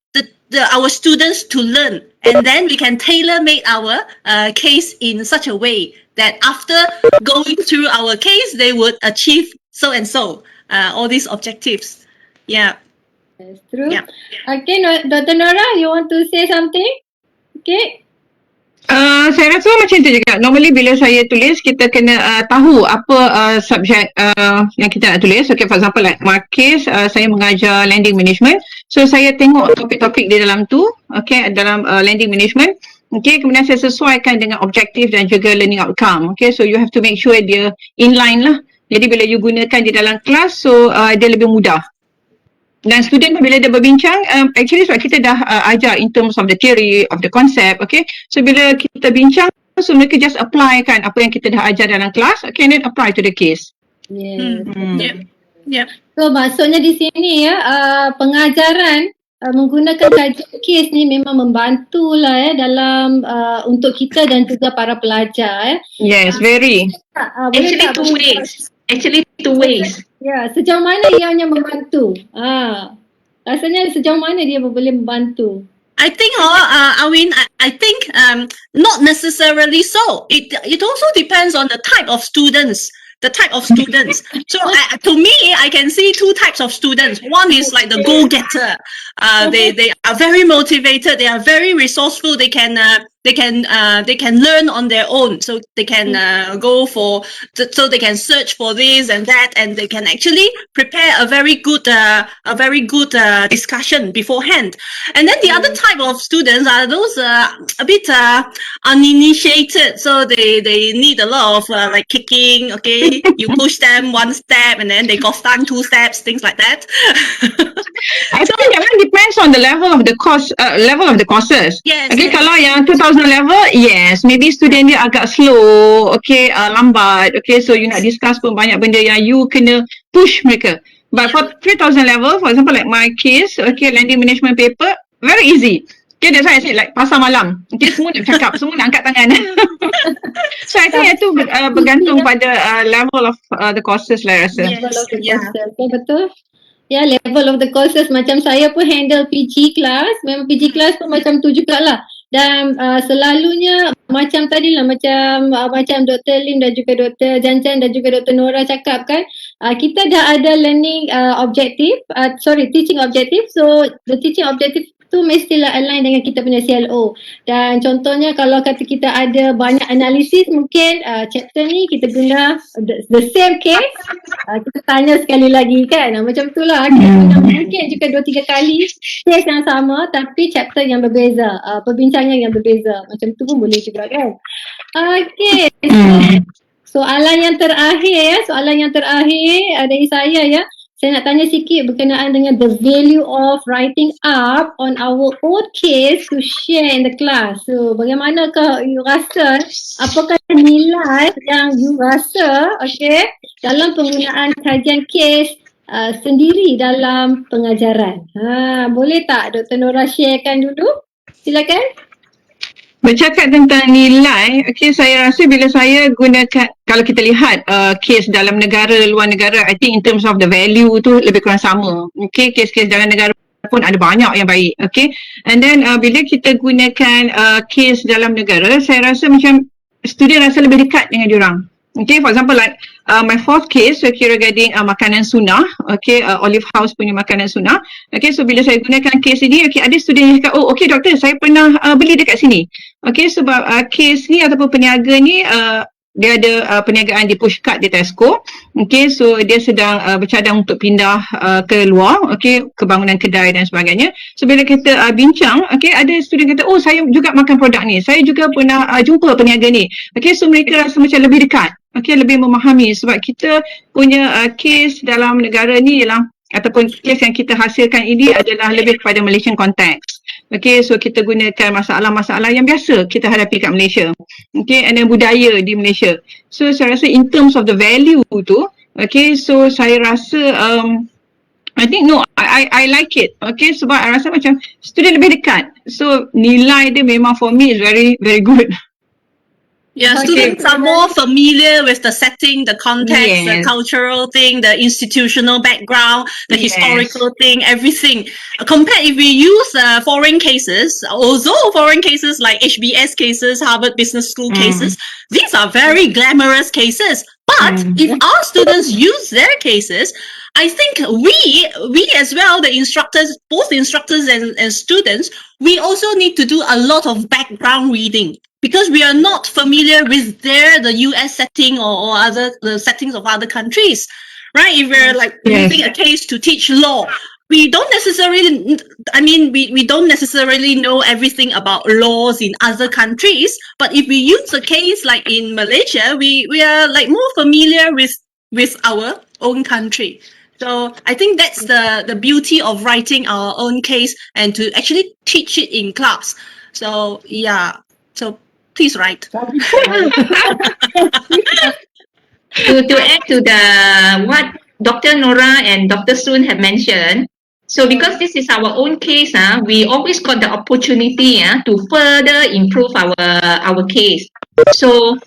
our students to learn, and then we can tailor-make our case in such a way that after going through our case, they would achieve so and so all these objectives. Yeah. That's true. Yeah. Okay, Dr. Nora, you want to say something? Okay. Saya rasa macam tu juga. Normally bila saya tulis, kita kena tahu apa subjek yang kita nak tulis. Okay, for example like my case, saya mengajar lending management. So saya tengok topik-topik di dalam tu, okay, dalam lending management. Okay, kemudian saya sesuaikan dengan objektif dan juga learning outcome. Okay, so you have to make sure dia inline lah. Jadi bila you gunakan di dalam kelas, so dia lebih mudah. Dan student bila dia berbincang, actually sebab kita dah ajar in terms of the theory, of the concept, okay. So bila kita bincang, so mereka just apply kan apa yang kita dah ajar dalam kelas, okay, and then apply to the case. Yes. Yeah. So maksudnya di sini ya, pengajaran menggunakan kajian kes ni memang membantulah dalam untuk kita dan juga para pelajar Yes, very. Actually two ways. Ya, sejauh mana ianya membantu? Rasanya sejauh mana dia boleh membantu? I think, I think not necessarily so. It also depends on the type of students. So to me, I can see two types of students. One is like the go-getter. They are very motivated. They are very resourceful. They can learn on their own. So they can so they can search for this and that, and they can actually prepare a very good discussion beforehand. And then the other type of students are those a bit uninitiated. So they need a lot of like kicking. Okay, you push them one step and then they go stand 2 steps, things like that. I think that one depends on the level of the course, level of the courses. Yes. Okay, kalau yang 2000 level, yes, maybe student dia agak slow, okay, lambat, okay, so you nak discuss pun banyak benda yang you kena push mereka. But for 3000 level, for example like my case, okay, lending management paper, very easy. Okay, that's why I said like pasar malam. Okay, semua nak cakap, semua nak angkat tangan. So I think itu bergantung pada level of the courses lah rasa. Level of the courses, betul. Ya, level of the courses, macam saya pun handle PG class, memang PG class pun macam tu jugalah. Dan selalunya macam tadi lah, macam Dr. Lim dan juga Dr. Janjan dan juga Dr. Nora cakap kan, kita dah ada learning teaching objective. So the teaching objective tu mestilah align dengan kita punya CLO. Dan contohnya kalau kata kita ada banyak analisis, mungkin chapter ni kita guna the same case, kita tanya sekali lagi kan, macam tu lah. Kita guna mungkin juga 2-3 kali case yang sama tapi chapter yang berbeza, perbincangan yang berbeza, macam tu pun boleh juga kan. Okay, so soalan yang terakhir dari saya ya. Saya nak tanya sikit berkenaan dengan the value of writing up on our own case to share in the class. So, bagaimanakah you rasa, apakah nilai yang you rasa, okay, dalam penggunaan kajian kes sendiri dalam pengajaran? Boleh tak Dr. Nora sharekan dulu? Silakan. Bercakap tentang nilai, okay, saya rasa bila saya gunakan, kalau kita lihat kes dalam negara, luar negara, I think in terms of the value tu lebih kurang sama. Okay, kes-kes dalam negara pun ada banyak yang baik, okay. And then bila kita gunakan kes dalam negara, saya rasa macam student rasa lebih dekat dengan diorang. Okay, for example like my fourth case, okay, regarding makanan sunnah, okay, Olive House punya makanan sunnah. Okay, so bila saya gunakan case ini, okay, ada student yang cakap, oh okay doktor, saya pernah beli dekat sini. Okay, sebab case ni ataupun peniaga ni dia ada perniagaan di pushcart di Tesco. Okay, so dia sedang bercadang untuk pindah ke luar, okay, kebangunan kedai dan sebagainya. So bila kita bincang, okay, ada student kata, oh saya juga makan produk ni, saya juga pernah jumpa peniaga ni. Okay, so mereka rasa macam lebih dekat, okay, lebih memahami sebab kita punya case dalam negara ni ialah, ataupun case yang kita hasilkan ini adalah lebih kepada Malaysian context. Okay, so kita gunakan masalah-masalah yang biasa kita hadapi kat Malaysia. Okay, and then budaya di Malaysia. So saya rasa in terms of the value tu, okay, so saya rasa I think I like it. Okay, sebab I rasa macam student lebih dekat. So nilai dia memang for me is very very good. Yeah, Okay. students are more familiar with the setting, the context, the Yes. cultural thing, the institutional background, the Yes. historical thing, everything. Compared if we use foreign cases, although foreign cases like HBS cases, Harvard Business School cases, these are very glamorous cases. But if our students use their cases, I think we as well, the instructors, both instructors and students, we also need to do a lot of background reading, because we are not familiar with the US setting or other the settings of other countries, right? If we're like Yes. using a case to teach law, we don't necessarily, we don't necessarily know everything about laws in other countries. But if we use a case like in Malaysia, we are like more familiar with our own country. So I think that's the beauty of writing our own case and to actually teach it in class. So yeah, so please write. To add to the what Dr. Nora and Dr. Soon have mentioned, so because this is our own case, we always got the opportunity to further improve our case. So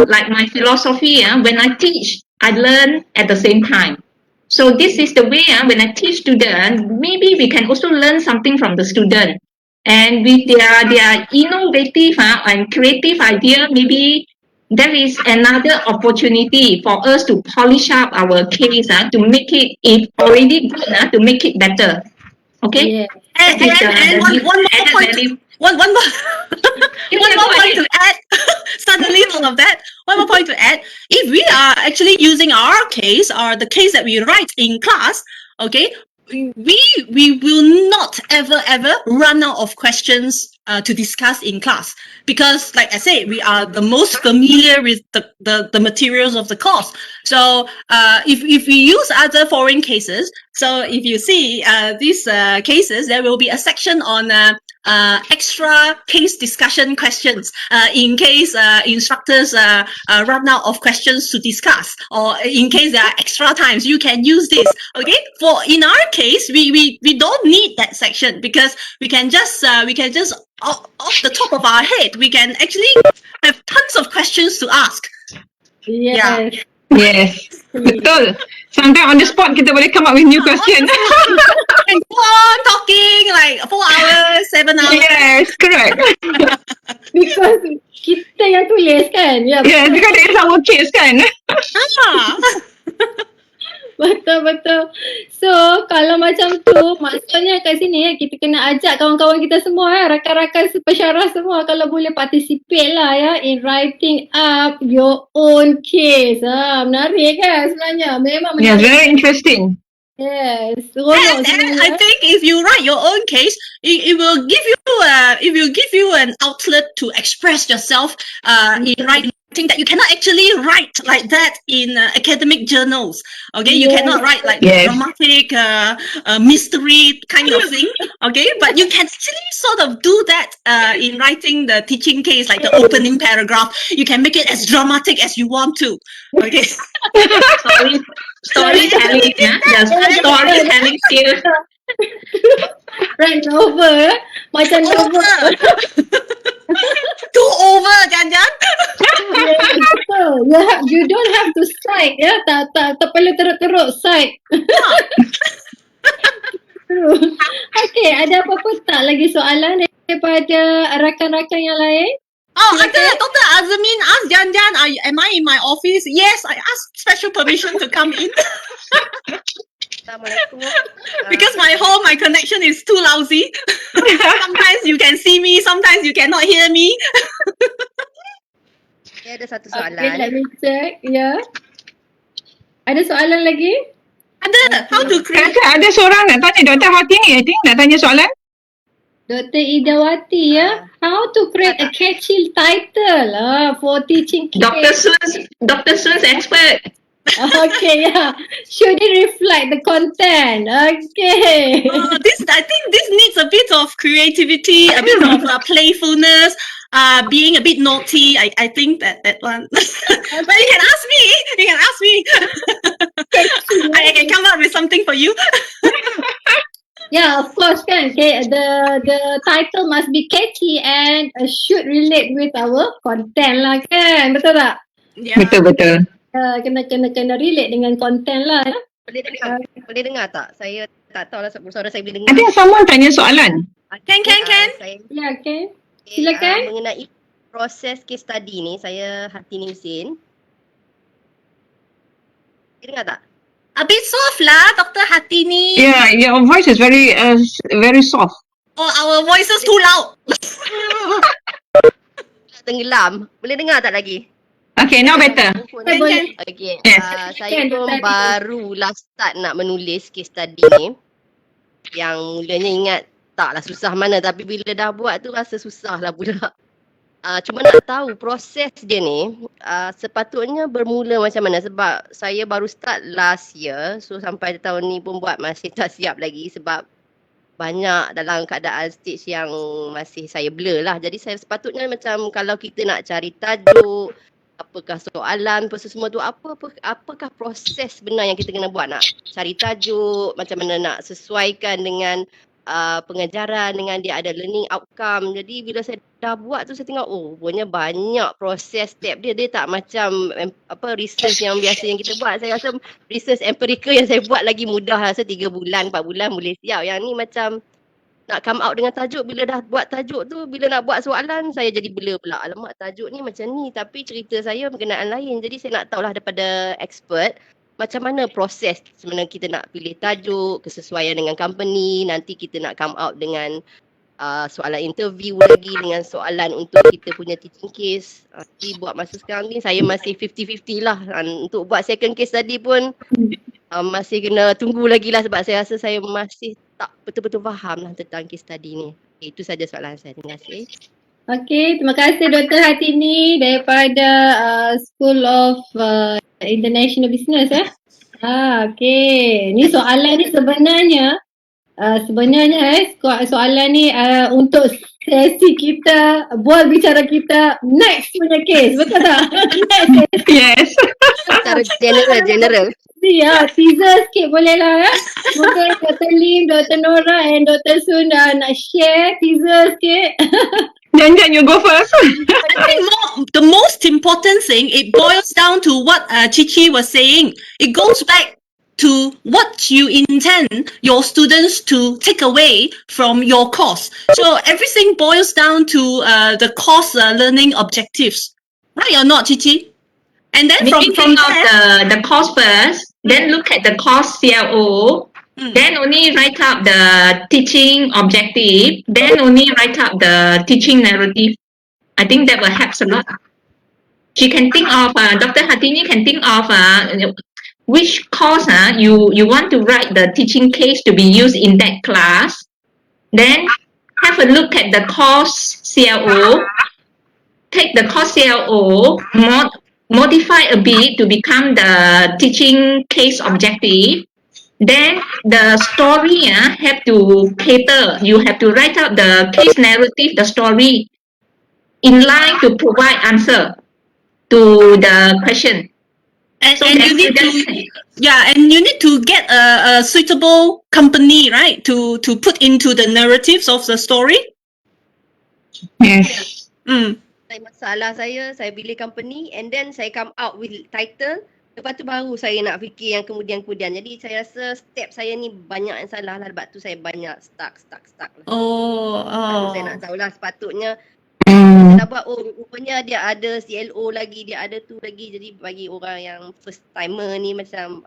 like my philosophy, when I teach, I learn at the same time. So this is the way when I teach students, maybe we can also learn something from the student. And with their innovative and creative idea, maybe there is another opportunity for us to polish up our case to make it, if already good, to make it better. Okay? Yeah. And one more point. One more point to add. Suddenly all of that. One more point to add. If we are actually using our case or the case that we write in class, okay, we will not ever run out of questions to discuss in class, because like I said, we are the most familiar with the materials of the course. So if we use other foreign cases, so if you see these cases, there will be a section on extra case discussion questions in case instructors run out of questions to discuss, or in case there are extra times, you can use this. Okay, for in our case, we don't need that section, because we can just off the top of our head, we can actually have tons of questions to ask. Yes. Yes. Betul. Sometimes on the spot kita boleh come up with new question. And go on talking like 4 hours, 7 hours. Yes, correct. Because kita yang tulis kan. Ya, Yes, because it's our case kan. Ah. betul. So kalau macam tu, maksudnya kat sini kita kena ajak kawan-kawan kita semua, rakan-rakan pesyarah semua, kalau boleh participate lah ya in writing up your own case. Menarik kan sebenarnya. Memang Yeah, menarik. very interesting. Yes. And I think if you write your own case, it will give you an outlet to express yourself in writing that you cannot actually write like that in academic journals. Okay, you cannot write like dramatic mystery kind of thing. Okay, but you can actually sort of do that in writing the teaching case, like the opening paragraph. You can make it as dramatic as you want to. Okay. Storytelling, the storytelling skills. Right, novel. Macam novel. Too over, Janjan. Yeah, betul. You don't have to cite ya. Tak perlu teruk-teruk cite. Okay, ada apa-apa tak lagi soalan daripada rakan-rakan yang lain? Oh, Dr. Azmin asked Janjan, am I in my office? Yes, I asked special permission to come in. Assalamualaikum. Because my connection is too lousy. Sometimes you can see me, sometimes you cannot hear me. Saya ada satu Okay, soalan. let me check. Ya. Ada soalan lagi? Ada, how to create? Rasa ada seorang nak tanya Dr. Hatini, I think nak tanya soalan. Dr. Idawati ya. How to create a catchy title for teaching kids? Dr. Sun's expert. Okay, yeah. Should it reflect the content? Okay. I think this needs a bit of creativity, a bit of playfulness, being a bit naughty. I think that one. But you can ask me. I can come up with something for you. Yeah, of course kan. Okay, the title must be catchy and should relate with our content lah kan. Betul tak? Yeah. Betul. Kena relate dengan content lah. Ya? Boleh dengar tak? Saya tak tahu lah suara saya boleh I dengar. think someone tanya soalan. Can. Saya Ya, okay. Silakan. mengenai proses case study ni, saya Hartini Husin. Dengar tak? A bit soft lah, Dr. Hartini. Yeah, your voice is very soft. Oh, our voices too loud. Tenggelam. Boleh dengar tak lagi? Okay, now better. Boleh. Okay, Yes. saya Kan, pun tadi. barulah start nak menulis case study ni. Yang mulanya ingat taklah susah mana, tapi bila dah buat tu rasa susah lah pula. Cuma nak tahu proses dia ni sepatutnya bermula macam mana, sebab saya baru start last year, so sampai tahun ni pun buat masih tak siap lagi sebab banyak dalam keadaan stage yang masih saya blur lah. Jadi saya sepatutnya macam kalau kita nak cari tajuk, apakah soalan, apa semua tu, apakah proses sebenar yang kita kena buat, nak cari tajuk, macam mana nak sesuaikan dengan pengajaran, dengan dia ada learning outcome. Jadi bila saya dah buat tu saya tengok rupanya banyak proses step dia tak macam research yang biasa yang kita buat. Saya rasa research empirical yang saya buat lagi mudah, rasa 3 bulan 4 bulan boleh siap. Yang ni macam nak come out dengan tajuk, bila dah buat tajuk tu, bila nak buat soalan saya jadi blur pula. Alamak, tajuk ni macam ni tapi cerita saya berkenaan lain. Jadi saya nak tahulah daripada expert macam mana proses sebenarnya kita nak pilih tajuk, kesesuaian dengan company, nanti kita nak come out dengan soalan interview lagi, dengan soalan untuk kita punya teaching case. Jadi buat masa sekarang ni saya masih 50-50 lah. Untuk buat second case tadi pun masih kena tunggu lagi lah sebab saya rasa saya masih tak betul-betul faham lah tentang case study ni. Itu saja soalan saya. Terima kasih. Okay, terima kasih Dr. Hartini daripada School of International Business okay. Ni soalan ni sebenarnya soalan ni untuk sesi kita, bual bicara kita next punya case, betul tak? Next. Yes. Secara general. Ya, teaser sikit boleh lah ya. Mungkin Dr. Lim, Dr. Nora and Dr. Sun nak share teaser sikit. Jangan you go first. I think the most important thing, it boils down to what Chichi was saying. It goes back to what you intend your students to take away from your course. So everything boils down to the course learning objectives. Right or not, Chichi? And then Maybe from think of the course first, then look at the course CLO, then only write up the teaching objective, then only write up the teaching narrative. I think that will help a lot. She can think of, Dr. Hartini can think of which course you want to write the teaching case to be used in that class. Then have a look at the course CLO, take the course CLO, modify a bit to become the teaching case objective. Then the story have to cater. You have to write out the case narrative, the story, in line to provide answer to the question. and So you that need to students- and you need to get a suitable company, right, to put into the narratives of the story. Yes. Masalah saya pilih company and then saya come out with title. Lepas tu baru saya nak fikir yang kemudian-kemudian. Jadi saya rasa step saya ni banyak yang salah lah. Sebab tu saya banyak stuck lah. Saya nak tahulah sepatutnya saya dah buat, rupanya dia ada CLO lagi, dia ada tu lagi. Jadi bagi orang yang first timer ni macam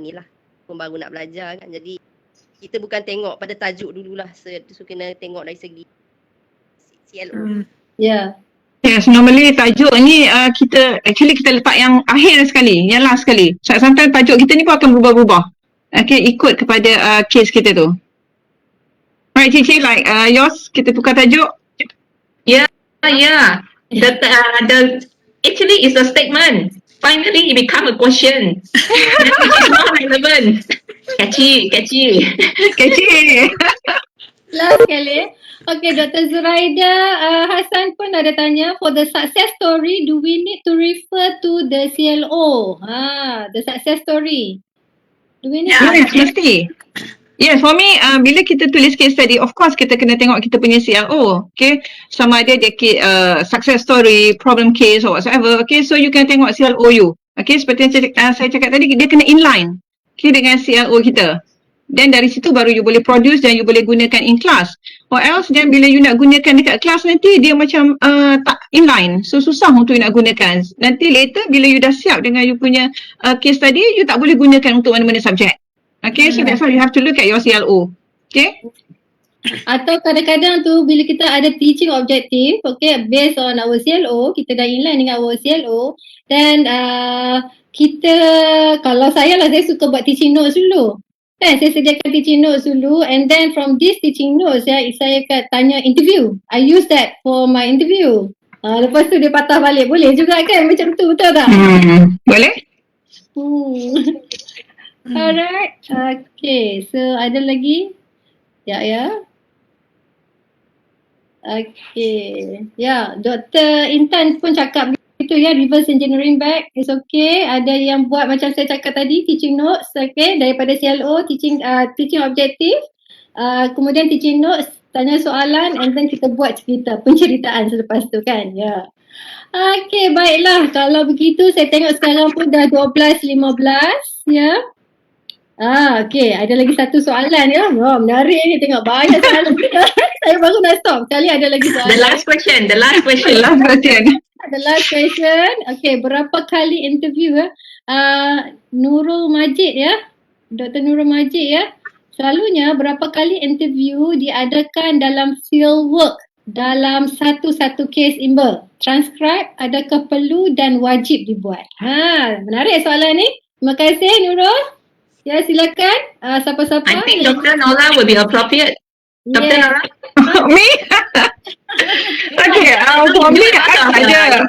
ni lah, pun baru nak belajar kan. Jadi kita bukan tengok pada tajuk dululah. So kena tengok dari segi CLO. Ya. Yes, normally tajuk ni kita letak yang akhir sekali, yang last sekali. Sometimes tajuk kita ni pun akan berubah-ubah. Okay, ikut kepada case kita tu. Right, Cici, like yours, kita tukar tajuk. Yeah. The actually it's a statement. Finally, it become a question. Then it is more relevant. Catchy. Catchy. Last sekali. Okay, Dr. Zuraida Hassan pun ada tanya, for the success story, do we need to refer to the CLO? The success story. Do we need Yes, mesti. Yes, for me, bila kita tulis case study, of course kita kena tengok kita punya CLO, okay? Sama ada dia success story, problem case or whatsoever, okay? So you can tengok CLO you, okay? Seperti yang saya cakap tadi, dia kena inline, okay, dengan CLO kita. Dan dari situ baru you boleh produce dan you boleh gunakan in class. Or else, dan bila you nak gunakan dekat kelas nanti, dia macam tak inline. So, susah untuk you nak gunakan. Nanti later, bila you dah siap dengan you punya case study, you tak boleh gunakan untuk mana-mana subjek. Okay, so that's why you have to look at your CLO. Okay? Atau kadang-kadang tu bila kita ada teaching objective, okay, based on our CLO, kita dah inline dengan our CLO, dan kita, kalau saya suka buat teaching notes dulu. Saya sediakan teaching notes dulu, and then from this teaching notes, saya akan tanya interview. I use that for my interview. Lepas tu dia patah balik. Boleh juga kan macam tu, betul tak? Boleh? Alright, okay, so ada lagi? Ya. Okay, ya, Dr. Intan pun cakap begitu ya, reverse engineering back, it's okay. Ada yang buat macam saya cakap tadi, teaching notes, okay, daripada CLO, teaching objective, kemudian teaching notes, tanya soalan, and then kita buat penceritaan selepas tu kan, ya. Okay, baiklah, kalau begitu saya tengok sekarang pun dah 12.15, ya. Okay, ada lagi satu soalan ya. Menarik ni, tengok banyak soalan. Saya baru nak stop. Sekali ada lagi soalan. The last question. The last question. Okay, berapa kali interview Nurul Majid ya. Dr. Nurul Majid ya. Selalunya berapa kali interview diadakan dalam field work dalam satu-satu case IMBA? Transcribe adakah perlu dan wajib dibuat? Menarik soalan ni. Terima kasih Nurul. Ya, silakan. Siapa-siapa? I think Dr. Nora will be appropriate. Dr. Nora? Me? Okay, for me, I tak ada.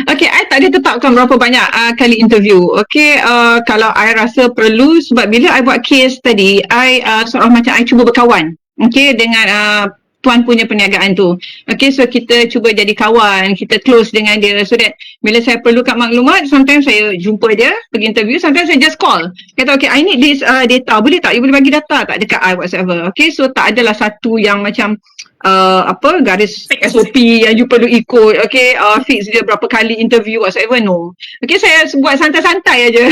Okay, I tak ada tetapkan berapa banyak kali interview. Okay, kalau I rasa perlu, sebab bila I buat case tadi, I macam I cuba berkawan. Okay, dengan tuan punya perniagaan tu. Okay, so kita cuba jadi kawan, kita close dengan dia, so that bila saya perlukan maklumat, sometimes saya jumpa dia, pergi interview, sometimes saya just call. Kata, okay, I need this data, boleh tak? You boleh bagi data tak dekat I whatsoever. Okay, so tak adalah satu yang macam garis SOP yang you perlu ikut, okay, fix dia berapa kali interview whatsoever, no. Okay, saya buat santai-santai aja.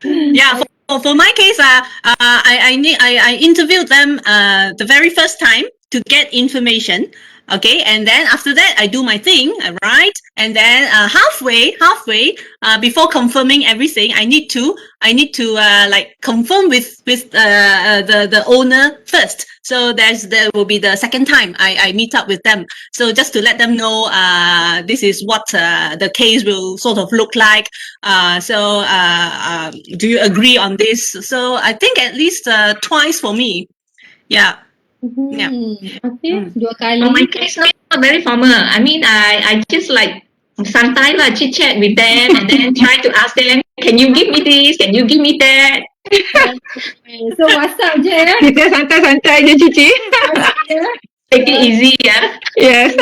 Yeah, for my case, I interviewed them the very first time to get information. Okay, and then after that I do my thing, right? And then halfway, before confirming everything, I need to like confirm with the owner first. So there will be the second time I meet up with them. So just to let them know this is what the case will sort of look like. Do you agree on this? So I think at least twice for me. Yeah. Yeah. Okay, 2 kali. For my case, not very formal. I mean, I just like santai lah, chit chat with them, and then try to ask them, can you give me this? Can you give me that? So WhatsApp je ya. Kita santai-santai je, Cici. Take it easy, ya. Yes.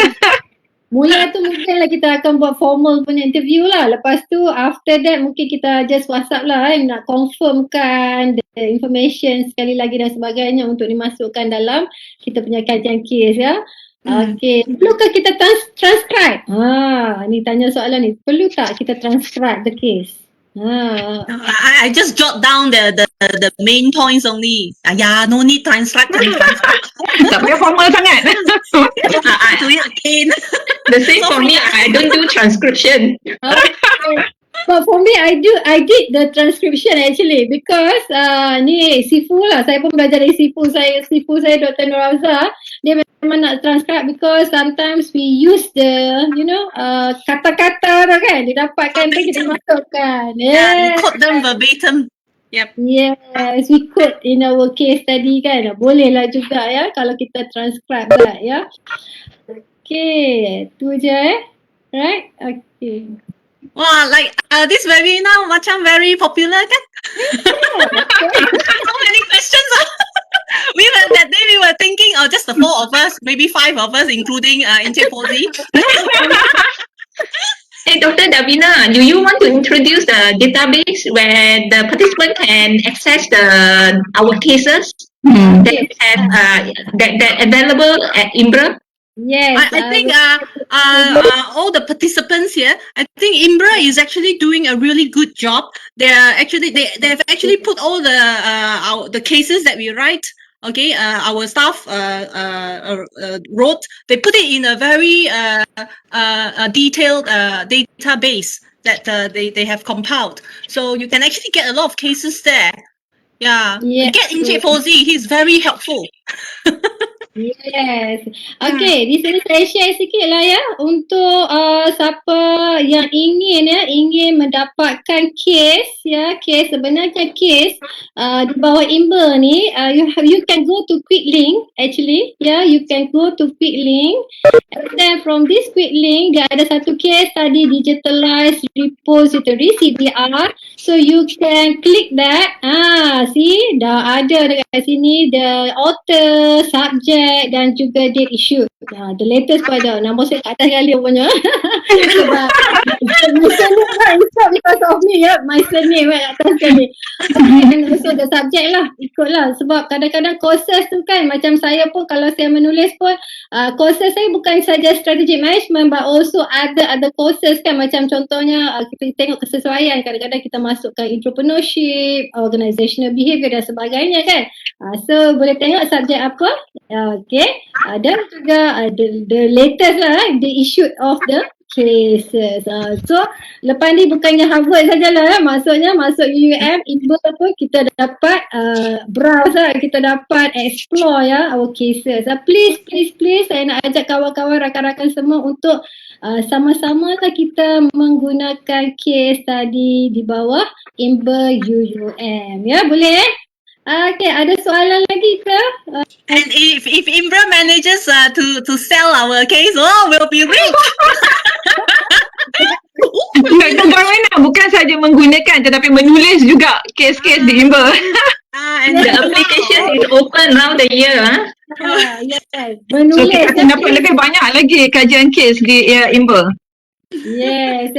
Mula tu mungkinlah kita akan buat formal punya interview lah. Lepas tu after that mungkin kita just WhatsApp lah nak confirmkan the information sekali lagi dan sebagainya untuk dimasukkan dalam kita punya kajian kes ya. Okay, perlukah kita transcribe? Ni tanya soalan ni. Perlu tak kita transcribe the case? I just jot down the main points only. Yeah, no need transcribe. Tak payah formal sangat. Do it again. The same for me, I don't do transcription. But for me, I did the transcription actually because ni Sifu lah. Saya pun belajar dari Sifu saya Dr. Nurauza. Dia memang nak transcribe because sometimes we use the kata-kata tu kan. Didapatkan tu kita masukkan. Yeah, we quote them verbatim. Yep. Yes, we quote in our case tadi kan. Boleh lah juga ya kalau kita transcribe that ya. Okay, tu je right? Okay. Wow, like this webinar macam very popular kan? So many questions. That day we were thinking, just the 4 of us, maybe 5 of us, including Encik Pozi. Hey, Dr. Davina, do you want to introduce the database where the participant can access our cases that have that available at IMBRA? Yes. I think all the participants here, I think Imbra is actually doing a really good job. They have actually put all the cases that we write. Okay, our staff wrote. They put it in a very detailed database that they have compiled. So you can actually get a lot of cases there. Yeah, Yes. get Encik Fauzi. He's very helpful. Yes. Okay, di sini saya share sikit lah ya untuk siapa yang ingin mendapatkan kes ya, kes sebenarnya kes di bawah IMBA ni you can go to quick link actually ya, you can go to quick link and then from this quick link dia ada satu case tadi digitalized repository CDR, so you can click that. See dah ada dekat sini the author, subject dan juga date issued. The latest pun ada. Nama saya kat atas kali punya. Sebab my surname lah. It's not because of me ya. My surname kat atas kali. And also the subject lah. Ikutlah. Sebab kadang-kadang courses tu kan macam saya pun kalau saya menulis pun courses saya bukan saja strategic management but also ada courses kan, macam contohnya kita tengok kesesuaian. Kadang-kadang kita masukkan entrepreneurship, organizational behavior dan sebagainya kan. So boleh tengok subjek apa. Okay, dan juga the latest lah, the issued of the cases. So lepas ni bukannya Harvard sajalah, maksudnya masuk UUM, IMBA pun kita dapat browse lah, kita dapat explore ya our cases. Please saya nak ajak kawan-kawan, rakan-rakan semua untuk sama-sama lah kita menggunakan case tadi di bawah IMBA UUM. Ya, boleh Okay, ada soalan lagi ke? And if Imbra manages to sell our case, we'll be rich. Dr. Garwana bukan saja menggunakan tetapi menulis juga kes-kes di IMBA. And The application is open round the year. Yes, So menulis. kita akan dapat lebih banyak lagi kajian kes di IMBA. Yes,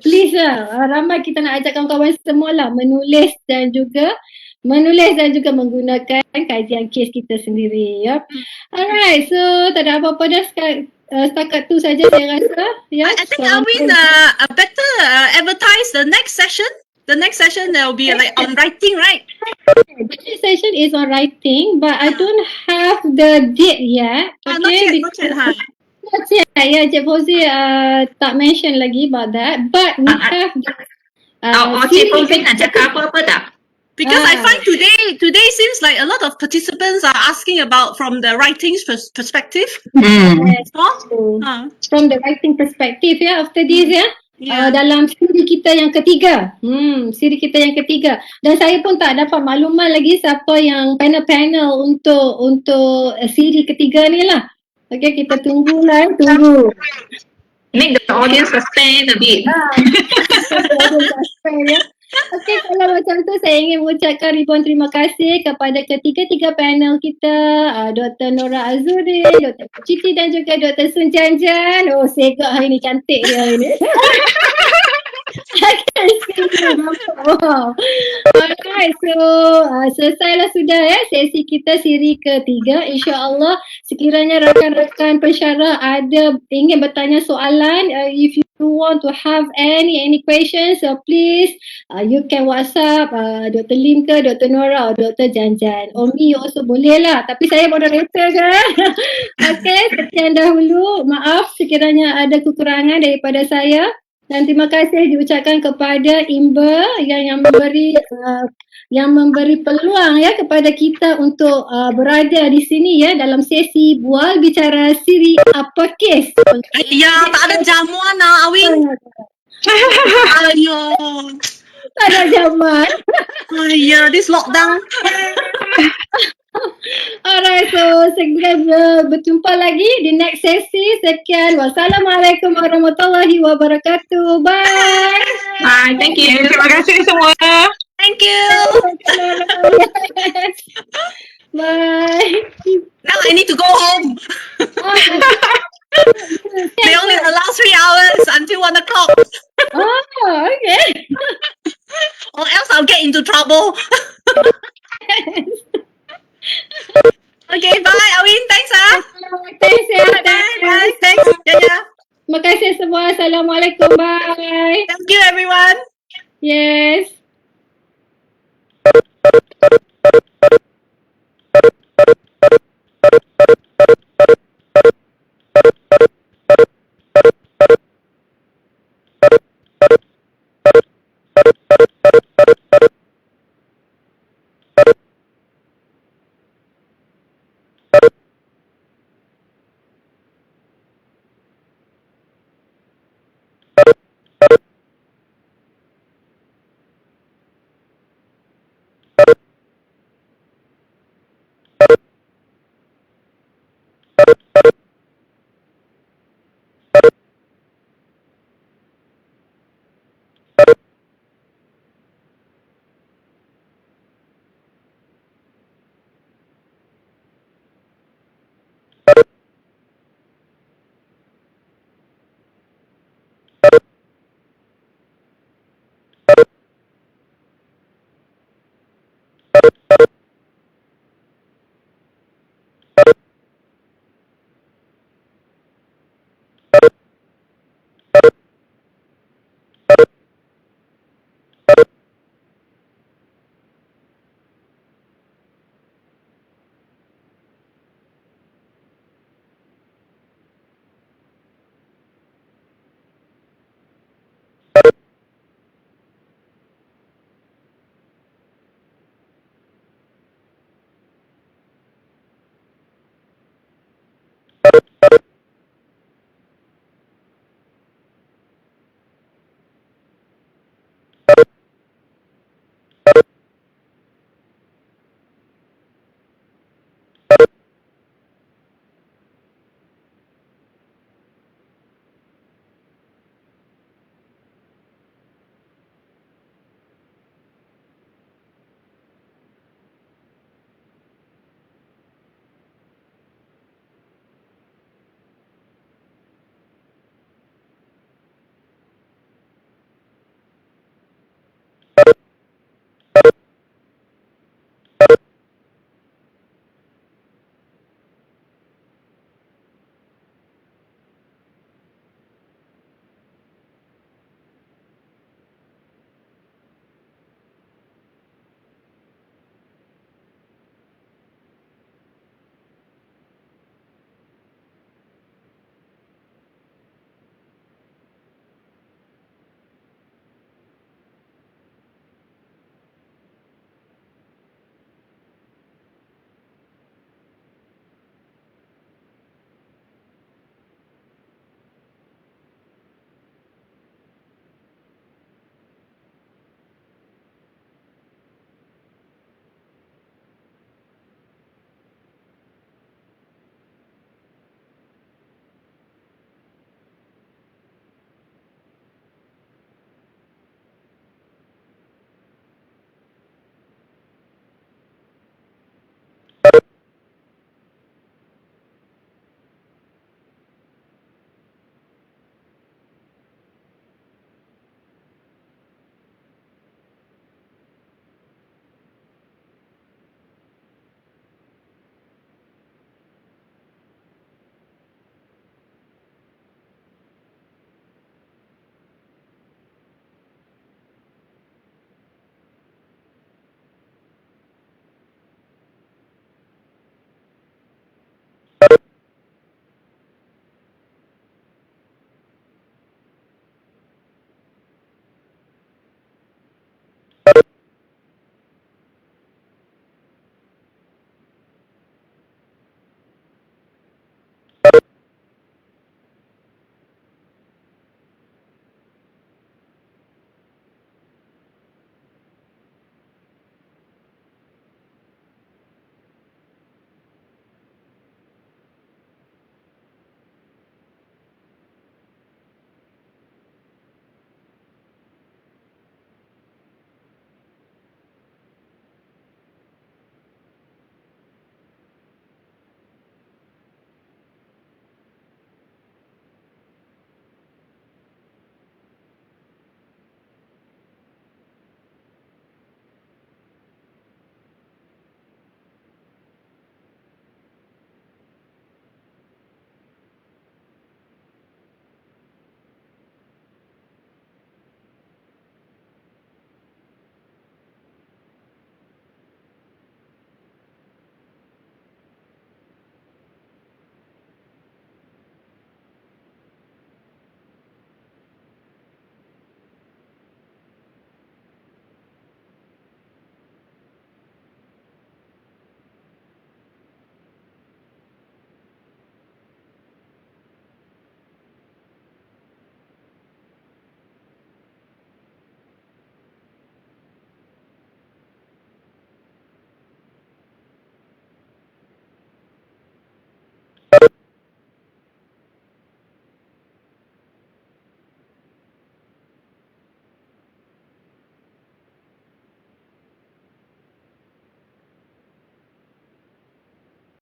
please lah. Ramai kita nak ajak kawan-kawan semua lah menulis dan juga menggunakan kajian kes kita sendiri ya. Alright, so tak ada apa-apa dah setakat tu saja saya rasa ya. I think Arwin better advertise the next session. The next session there will be like on writing, right? The next session is on writing, but I don't have the date yet. Okay, Not yet. not yet. Yeah, Cik Fauzi tak mention lagi about that, but we have Cik Fauzi nak cakap apa-apa tak? Because I find today seems like a lot of participants are asking about from the writing perspective. from the writing perspective ya, after this ya. Dalam siri kita yang ketiga. Siri kita yang ketiga. Dan saya pun tak dapat makluman lagi siapa yang panel-panel untuk siri ketiga ni lah. Okay, kita tunggu. Make the audience sustain a bit. Okay, kalau macam tu saya ingin mengucapkan ribuan terima kasih kepada ketiga-tiga panel kita, Dr. Nora Azuri, Dr. Citi dan juga Dr. Sun Janjan. Oh, segak hari ni, cantik dia hari ni. Wow. Alright, so selesailah sudah ya sesi kita siri ketiga. InsyaAllah sekiranya rakan-rakan pensyarah ingin bertanya soalan, if you want to have any questions, so please you can WhatsApp Dr. Lim ke, Dr. Nora, or Dr. Janjan. Me also boleh lah, tapi saya moderator kan. Okay, sekian dahulu. Maaf sekiranya ada kekurangan daripada saya. Dan terima kasih diucapkan kepada IMBA yang memberi peluang ya kepada kita untuk berada di sini ya dalam sesi bual bicara SIRI APA KES. Ya, tak ada jamuan Awin. Ayo. Tak ada jamuan. Ya, this lockdown. Alright, so segera berjumpa lagi di next sesi. Sekian. Wassalamualaikum warahmatullahi wabarakatuh. Bye. Bye, thank you. Terima kasih semua. Thank you. Bye. Now I need to go home. They only allow 3 hours until 1 o'clock. Oh, okay. Or else I'll get into trouble. Okay, bye, Awin. Thanks, ah. Thanks ya. Bye. Thanks. Yeah. Terima kasih semua. Assalamualaikum. Bye. Thank you, everyone. Yes.